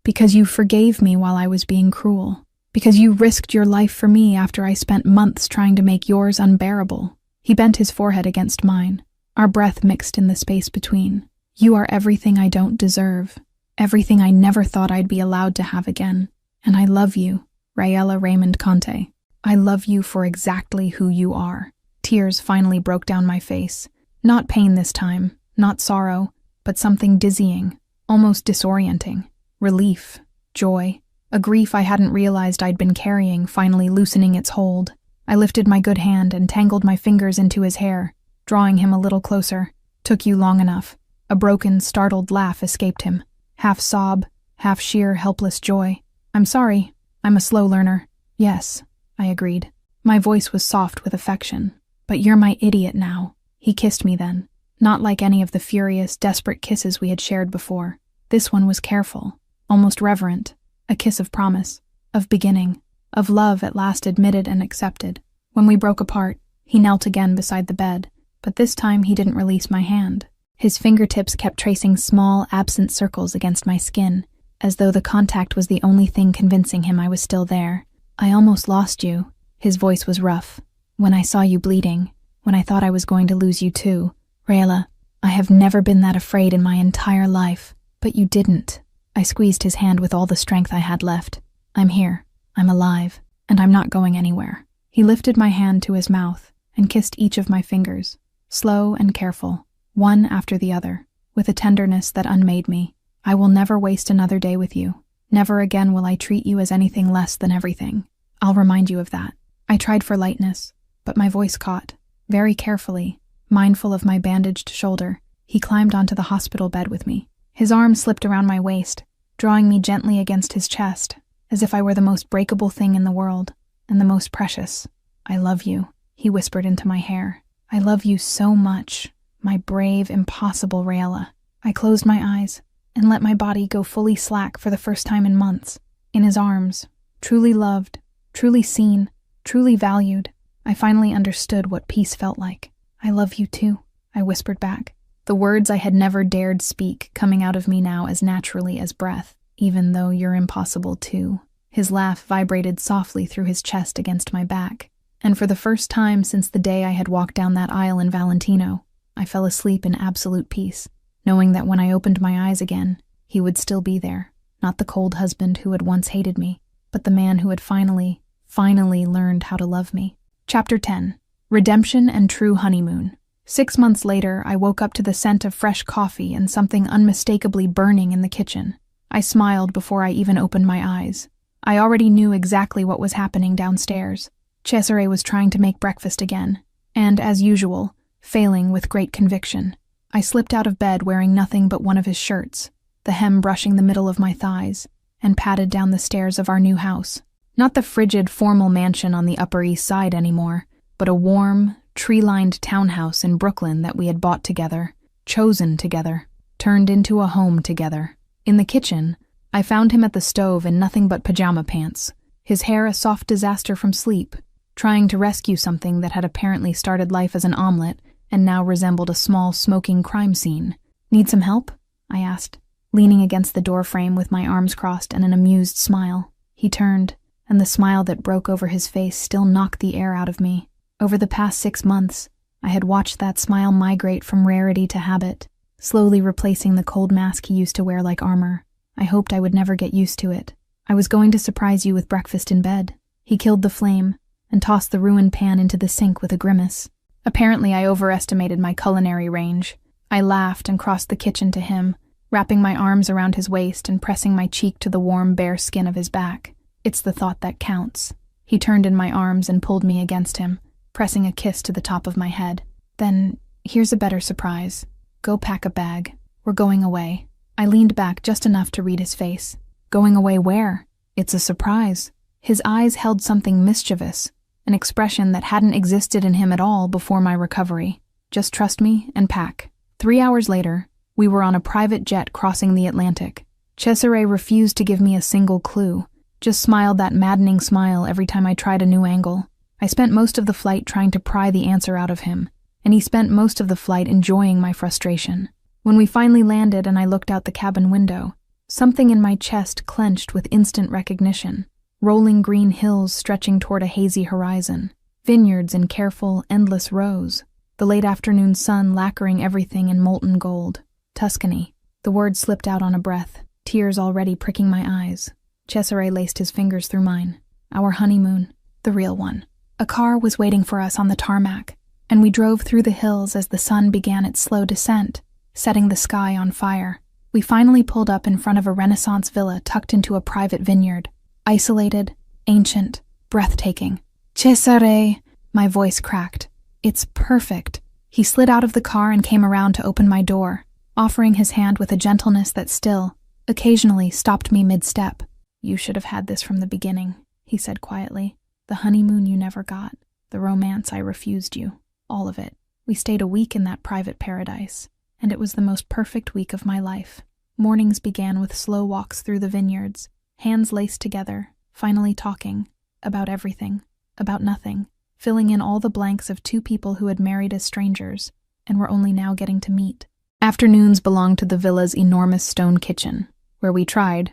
Because you forgave me while I was being cruel. Because you risked your life for me after I spent months trying to make yours unbearable." He bent his forehead against mine. Our breath mixed in the space between. "You are everything I don't deserve, everything I never thought I'd be allowed to have again. And I love you, Raella Raymond Conte. I love you for exactly who you are." Tears finally broke down my face. Not pain this time, not sorrow, but something dizzying, almost disorienting. Relief, joy, a grief I hadn't realized I'd been carrying finally loosening its hold. I lifted my good hand and tangled my fingers into his hair, drawing him a little closer. "Took you long enough." A broken, startled laugh escaped him. Half sob, half sheer, helpless joy. "I'm sorry. I'm a slow learner." "Yes," I agreed. My voice was soft with affection. "But you're my idiot now." He kissed me then, not like any of the furious, desperate kisses we had shared before. This one was careful, almost reverent, a kiss of promise, of beginning, of love at last admitted and accepted. When we broke apart, he knelt again beside the bed, but this time he didn't release my hand. His fingertips kept tracing small, absent circles against my skin, as though the contact was the only thing convincing him I was still there. "I almost lost you." His voice was rough. "When I saw you bleeding, when I thought I was going to lose you too. Raella, I have never been that afraid in my entire life. But you didn't." I squeezed his hand with all the strength I had left. "I'm here. I'm alive. And I'm not going anywhere." He lifted my hand to his mouth and kissed each of my fingers, slow and careful, one after the other, with a tenderness that unmade me. "I will never waste another day with you. Never again will I treat you as anything less than everything. I'll remind you of that." I tried for lightness, but my voice caught. Very carefully, mindful of my bandaged shoulder, he climbed onto the hospital bed with me. His arm slipped around my waist, drawing me gently against his chest, as if I were the most breakable thing in the world, and the most precious. "I love you," he whispered into my hair. "I love you so much, my brave, impossible Raella." I closed my eyes and let my body go fully slack for the first time in months. In his arms, truly loved, truly seen, truly valued, I finally understood what peace felt like. "I love you too," I whispered back, the words I had never dared speak coming out of me now as naturally as breath. "Even though you're impossible too." His laugh vibrated softly through his chest against my back, and for the first time since the day I had walked down that aisle in Valentino, I fell asleep in absolute peace, knowing that when I opened my eyes again, he would still be there, not the cold husband who had once hated me, but but the man who had finally learned how to love me. Chapter 10. Redemption and True Honeymoon. 6 months later, I woke up to the scent of fresh coffee and something unmistakably burning in the kitchen. I smiled before I even opened my eyes. I already knew exactly what was happening downstairs. Cesare was trying to make breakfast again, and, as usual, failing with great conviction. I slipped out of bed wearing nothing but one of his shirts, the hem brushing the middle of my thighs, and padded down the stairs of our new house. Not the frigid, formal mansion on the Upper East Side anymore, but a warm, tree-lined townhouse in Brooklyn that we had bought together, chosen together, turned into a home together. In the kitchen, I found him at the stove in nothing but pajama pants, his hair a soft disaster from sleep, trying to rescue something that had apparently started life as an omelet and now resembled a small, smoking crime scene. "Need some help?" I asked, leaning against the doorframe with my arms crossed and an amused smile. He turned, and the smile that broke over his face still knocked the air out of me. Over the past 6 months, I had watched that smile migrate from rarity to habit, slowly replacing the cold mask he used to wear like armor. I hoped I would never get used to it. "I was going to surprise you with breakfast in bed." He killed the flame and tossed the ruined pan into the sink with a grimace. Apparently, I overestimated my culinary range. I laughed and crossed the kitchen to him, wrapping my arms around his waist and pressing my cheek to the warm, bare skin of his back. "It's the thought that counts." He turned in my arms and pulled me against him, pressing a kiss to the top of my head. "Then, here's a better surprise. Go pack a bag. We're going away." I leaned back just enough to read his face. "Going away where?" "It's a surprise." His eyes held something mischievous, an expression that hadn't existed in him at all before my recovery. "Just trust me and pack." 3 hours later, we were on a private jet crossing the Atlantic. Cesare refused to give me a single clue, just smiled that maddening smile every time I tried a new angle. I spent most of the flight trying to pry the answer out of him, and he spent most of the flight enjoying my frustration. When we finally landed and I looked out the cabin window, something in my chest clenched with instant recognition. Rolling green hills stretching toward a hazy horizon, vineyards in careful, endless rows, the late afternoon sun lacquering everything in molten gold. Tuscany. The word slipped out on a breath, tears already pricking my eyes. Cesare laced his fingers through mine. Our honeymoon, the real one. A car was waiting for us on the tarmac, and we drove through the hills as the sun began its slow descent, setting the sky on fire. We finally pulled up in front of a Renaissance villa tucked into a private vineyard. Isolated, ancient, breathtaking. "Cesare," my voice cracked. "It's perfect." He slid out of the car and came around to open my door, offering his hand with a gentleness that still, occasionally, stopped me mid-step. "You should have had this from the beginning," he said quietly. "The honeymoon you never got, the romance I refused you, all of it." We stayed a week in that private paradise, and it was the most perfect week of my life. Mornings began with slow walks through the vineyards, hands laced together, finally talking, about everything, about nothing, filling in all the blanks of two people who had married as strangers, and were only now getting to meet. Afternoons belonged to the villa's enormous stone kitchen, where we tried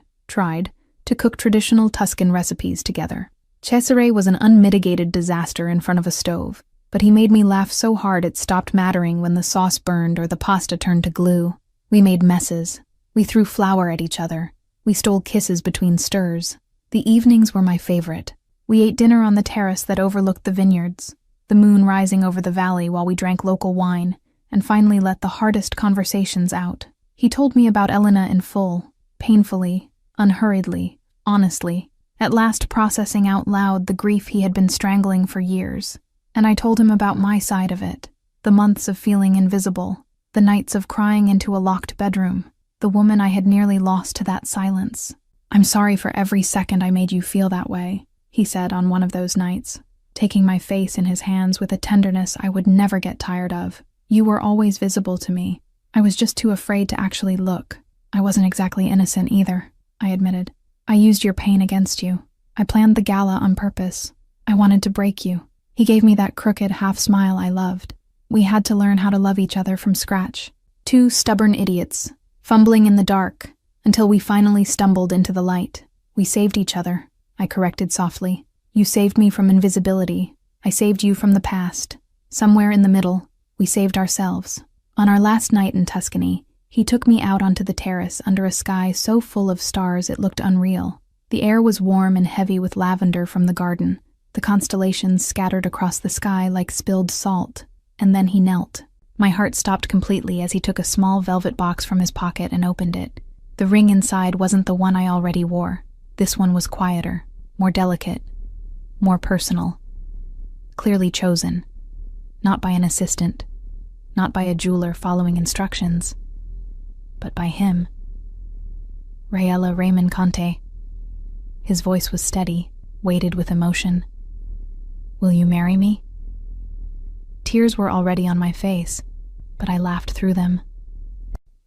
to cook traditional Tuscan recipes together. Cesare was an unmitigated disaster in front of a stove, but he made me laugh so hard it stopped mattering when the sauce burned or the pasta turned to glue. We made messes. We threw flour at each other. We stole kisses between stirs. The evenings were my favorite. We ate dinner on the terrace that overlooked the vineyards, the moon rising over the valley while we drank local wine, and finally let the hardest conversations out. He told me about Elena in full, painfully, unhurriedly, honestly, at last processing out loud the grief he had been strangling for years. And I told him about my side of it, the months of feeling invisible, the nights of crying into a locked bedroom, the woman I had nearly lost to that silence. "I'm sorry for every second I made you feel that way," he said on one of those nights, taking my face in his hands with a tenderness I would never get tired of. "You were always visible to me. I was just too afraid to actually look. I wasn't exactly innocent either," I admitted. "I used your pain against you. I planned the gala on purpose. I wanted to break you." He gave me that crooked half-smile I loved. We had to learn how to love each other from scratch. Two stubborn idiots, fumbling in the dark, until we finally stumbled into the light. "We saved each other," I corrected softly. "You saved me from invisibility. I saved you from the past. Somewhere in the middle, we saved ourselves." On our last night in Tuscany, he took me out onto the terrace under a sky so full of stars it looked unreal. The air was warm and heavy with lavender from the garden. The constellations scattered across the sky like spilled salt. And then he knelt. My heart stopped completely as he took a small velvet box from his pocket and opened it. The ring inside wasn't the one I already wore. This one was quieter, more delicate, more personal. Clearly chosen. Not by an assistant. Not by a jeweler following instructions. But by him. Rayella Raymond Conte. His voice was steady, weighted with emotion. Will you marry me? Tears were already on my face, but I laughed through them.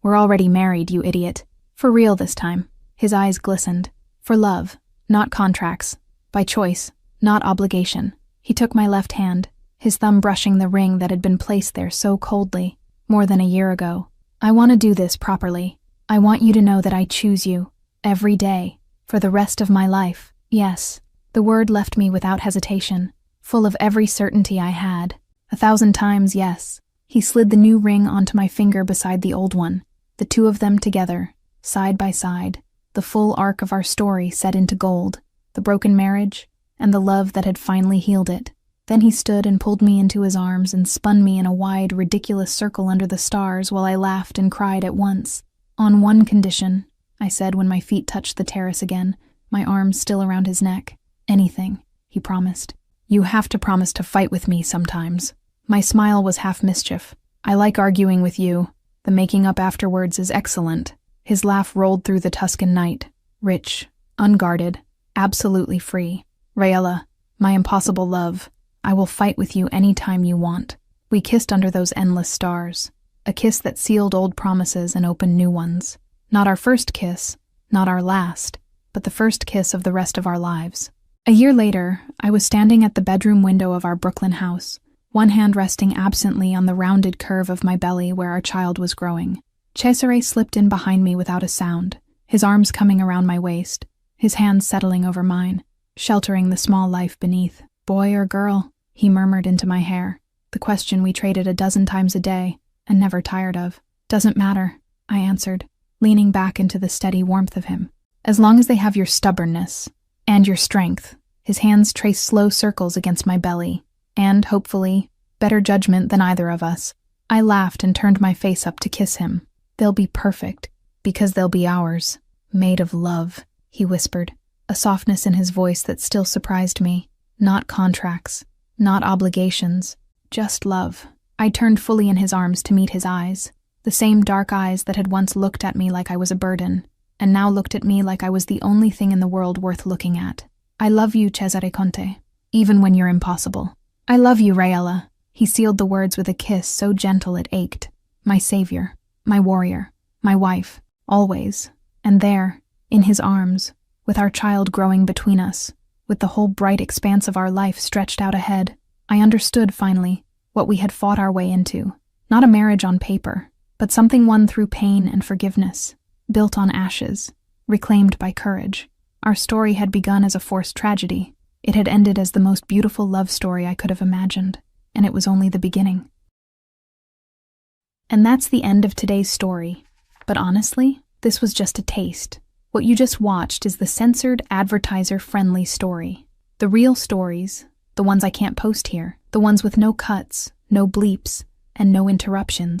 We're already married, you idiot. For real this time. His eyes glistened. For love, not contracts. By choice, not obligation. He took my left hand, his thumb brushing the ring that had been placed there so coldly, more than a year ago. I want to do this properly. I want you to know that I choose you, every day, for the rest of my life. Yes, the word left me without hesitation, full of every certainty I had. 1,000 times yes. He slid the new ring onto my finger beside the old one, the two of them together, side by side, the full arc of our story set into gold, the broken marriage, and the love that had finally healed it. Then he stood and pulled me into his arms and spun me in a wide, ridiculous circle under the stars while I laughed and cried at once. On one condition, I said when my feet touched the terrace again, my arms still around his neck. Anything, he promised. You have to promise to fight with me sometimes. My smile was half mischief. I like arguing with you. The making up afterwards is excellent. His laugh rolled through the Tuscan night. Rich, unguarded, absolutely free. Rayella, my impossible love, I will fight with you any time you want. We kissed under those endless stars. A kiss that sealed old promises and opened new ones. Not our first kiss, not our last, but the first kiss of the rest of our lives. A year later, I was standing at the bedroom window of our Brooklyn house, one hand resting absently on the rounded curve of my belly where our child was growing. Cesare slipped in behind me without a sound, his arms coming around my waist, his hands settling over mine, sheltering the small life beneath. Boy or girl? He murmured into my hair, the question we traded 12 times a day, and never tired of. Doesn't matter, I answered, leaning back into the steady warmth of him. As long as they have your stubbornness, and your strength. His hands traced slow circles against my belly, and, hopefully, better judgment than either of us. I laughed and turned my face up to kiss him. They'll be perfect, because they'll be ours. Made of love, he whispered, a softness in his voice that still surprised me. Not contracts, not obligations, just love. I turned fully in his arms to meet his eyes, the same dark eyes that had once looked at me like I was a burden, and now looked at me like I was the only thing in the world worth looking at. I love you, Cesare Conte, even when you're impossible. I love you, Rayella. He sealed the words with a kiss so gentle it ached. My savior, my warrior, my wife, always. And there, in his arms, with our child growing between us, with the whole bright expanse of our life stretched out ahead, I understood, finally, what we had fought our way into. Not a marriage on paper, but something won through pain and forgiveness, built on ashes, reclaimed by courage. Our story had begun as a forced tragedy. It had ended as the most beautiful love story I could have imagined, and it was only the beginning. And that's the end of today's story. But honestly, this was just a taste. What you just watched is the censored, advertiser-friendly story. The real stories, the ones I can't post here, the ones with no cuts, no bleeps, and no interruptions.